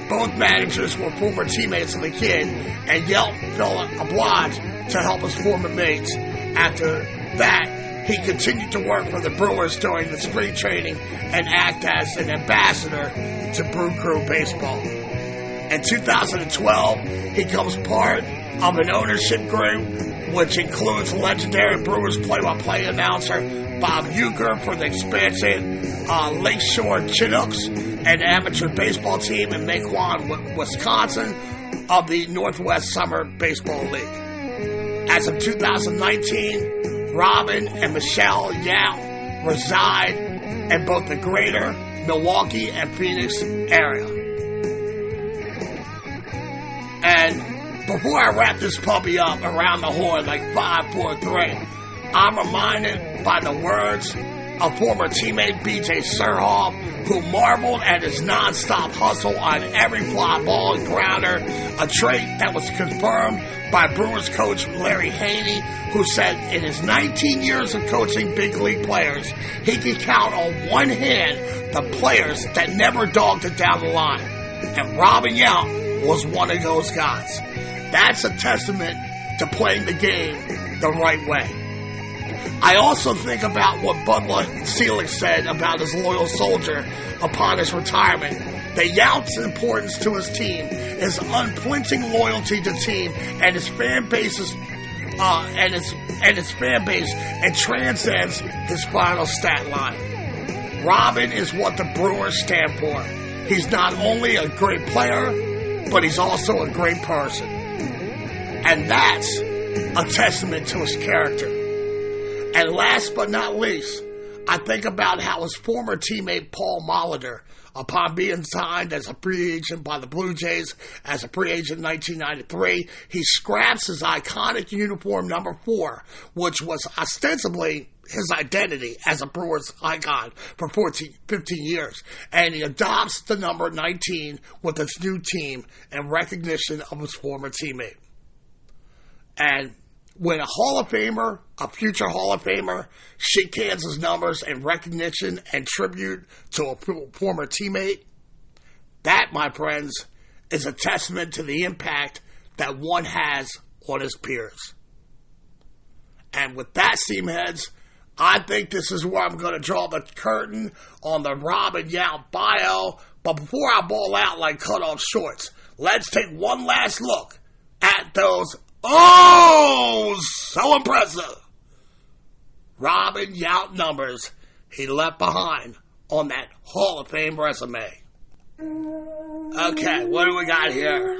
Both managers were former teammates of the kid, and Yount felt obliged to help his former mates. After that, he continued to work for the Brewers during the spring training and act as an ambassador to Brew Crew Baseball. In 2012, he becomes part of an ownership group which includes legendary Brewers play-by-play announcer Bob Uecker for the expansion Lakeshore Chinooks, an amateur baseball team in Mequon, Wisconsin, of the Northwest Summer Baseball League. As of 2019, Robin and Michelle Yount reside in both the greater Milwaukee and Phoenix area. And before I wrap this puppy up around the horn like 5, 4, 3, I'm reminded by the words of former teammate B.J. Surhoff, who marveled at his nonstop hustle on every fly ball and grounder, a trait that was confirmed by Brewers coach Larry Haney, who said in his 19 years of coaching big league players, he could count on one hand the players that never dogged it down the line. And Robin Yount was one of those guys. That's a testament to playing the game the right way. I also think about what Bud Selig said about his loyal soldier upon his retirement, that Yount's importance to his team, his unflinching loyalty to team, and his fan base's and transcends his final stat line. Robin is what the Brewers stand for. He's not only a great player, but he's also a great person. And that's a testament to his character. And last but not least, I think about how his former teammate Paul Molitor, upon being signed as a free agent by the Blue Jays as a free agent in 1993, he scraps his iconic uniform number 4, which was ostensibly his identity as a Brewers icon for 15 years, and he adopts the number 19 with his new team in recognition of his former teammate. And when a Hall of Famer, a future Hall of Famer, shake hands his numbers in recognition and tribute to a former teammate, that, my friends, is a testament to the impact that one has on his peers. And with that, Seamheads, I think this is where I'm going to draw the curtain on the Robin Yount bio. But before I ball out like cut-off shorts, let's take one last look at those so impressive Robin Yount numbers he left behind on that Hall of Fame resume. Okay, what do we got here?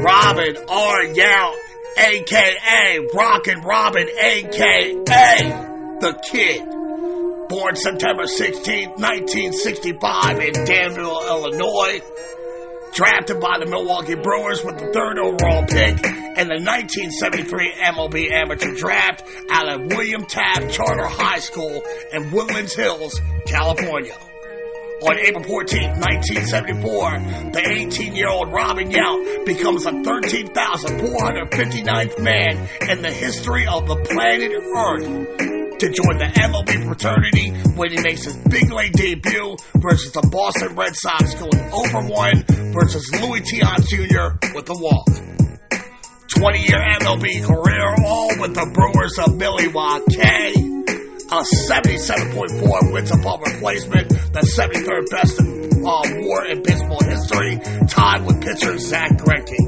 Robin R. Yount, a.k.a. Rockin' Robin, a.k.a. The Kid. Born September 16, 1965 in Danville, Illinois. Drafted by the Milwaukee Brewers with the 3rd overall pick in the 1973 MLB Amateur Draft out of William Taft Charter High School in Woodlands Hills, California. On April 14, 1974, the 18-year-old Robin Yount becomes the 13,459th man in the history of the planet Earth to join the MLB fraternity when he makes his big league debut versus the Boston Red Sox, going 0-1 versus Louis Tiant Jr. with a walk. 20-year MLB career, all with the Brewers of Milwaukee. A 77.4 wins above replacement, the 73rd best WAR in baseball history, tied with pitcher Zach Greinke.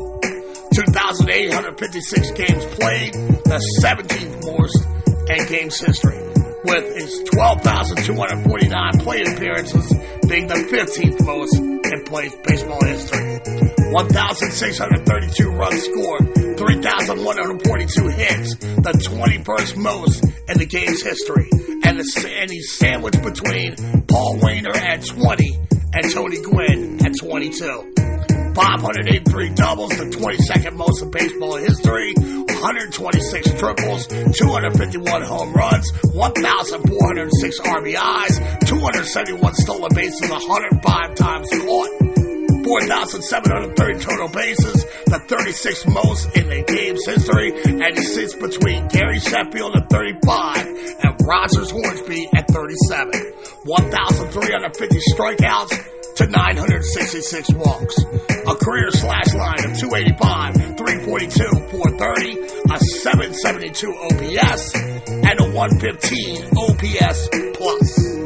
2,856 games played, the 17th most in games history, with his 12,249 plate appearances being the 15th most in baseball history. 1,632 runs scored, 3,142 hits, the 21st most in the game's history, and he's sandwiched between Paul Wainer at 20 and Tony Gwynn at 22. 583 doubles, the 22nd most in baseball history, 126 triples, 251 home runs, 1,406 RBIs, 271 stolen bases, 105 times caught, 4,730 total bases, the 36th most in the game's history, and he sits between Gary Sheffield at 35 and Rogers Hornsby at 37. 1,350 strikeouts to 966 walks. A career slash line of 285, 342, 430, a 772 OPS, and a 115 OPS plus.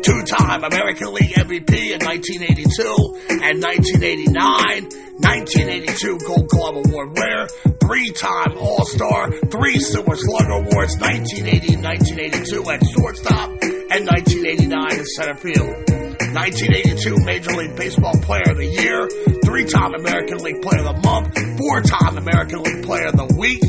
Two-time American League MVP in 1982 and 1989, 1982 Gold Glove Award winner, 3-time All-Star, 3 Silver Slugger Awards, 1980 and 1982 at shortstop, and 1989 in center field. 1982 Major League Baseball Player of the Year, 3-time American League Player of the Month, 4-time American League Player of the Week.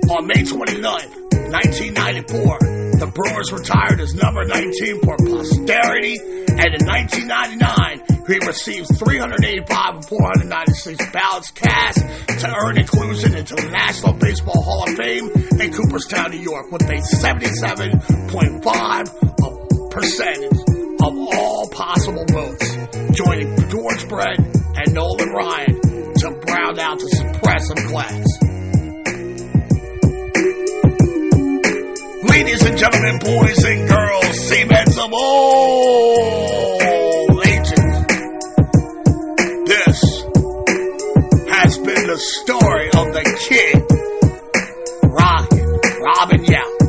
On May 29th, 1994, the Brewers retired his number 19 for posterity And in 1999, he received 385 of 496 ballots cast to earn inclusion into the National Baseball Hall of Fame in Cooperstown, New York, with a 77.5% of all possible votes, joining George Brett and Nolan Ryan to round out this impressive class. Ladies and gentlemen, boys and girls, seamen of all ages, this has been the story of the kid, Robin Yount.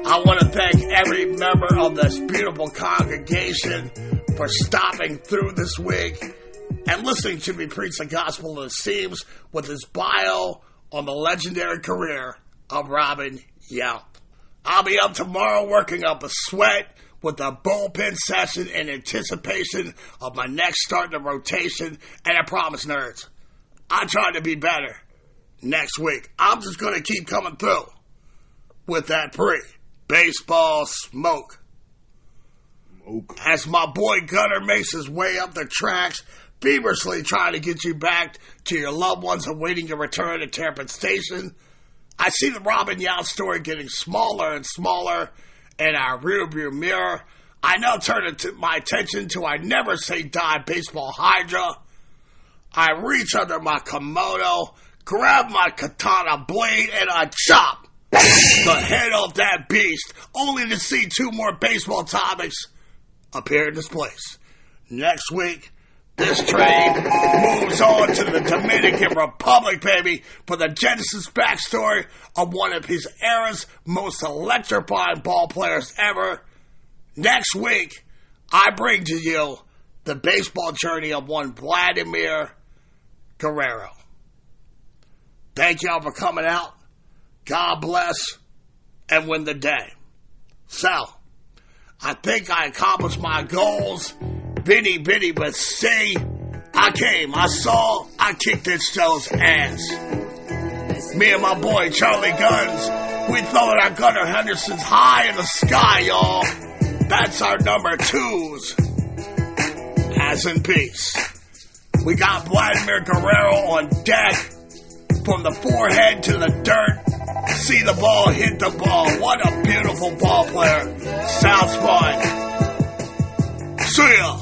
I want to thank every member of this beautiful congregation for stopping through this week and listening to me preach the gospel of the seams with his bio on the legendary career of Robin Yount. I'll be up tomorrow working up a sweat with a bullpen session in anticipation of my next start in the rotation, and I promise, nerds, I'm trying to be better next week. I'm just going to keep coming through with that baseball smoke. As my boy Gunner makes his way up the tracks, feverishly trying to get you back to your loved ones awaiting your return to Terrapin Station, I see the Robin Yount story getting smaller and smaller in our rearview mirror. I now turn my attention to I never say die baseball hydra. I reach under my kimono, grab my katana blade, and I chop the head off that beast, only to see two more baseball topics appear in this place. Next week, this train moves on to the Dominican Republic, baby, for the Genesis backstory of one of his era's most electrifying ball players ever. Next week, I bring to you the baseball journey of one Vladimir Guerrero. Thank y'all for coming out. God bless and win the day. So, I think I accomplished my goals. Bitty, but see, I came, I saw, I kicked this show's ass. Me and my boy Charlie Guns, we throwing our Gunnar Hendersons high in the sky, y'all. That's our number 2s. As in peace. We got Vladimir Guerrero on deck. From the forehead to the dirt. See the ball, hit the ball. What a beautiful ball player. Sounds fun. See ya.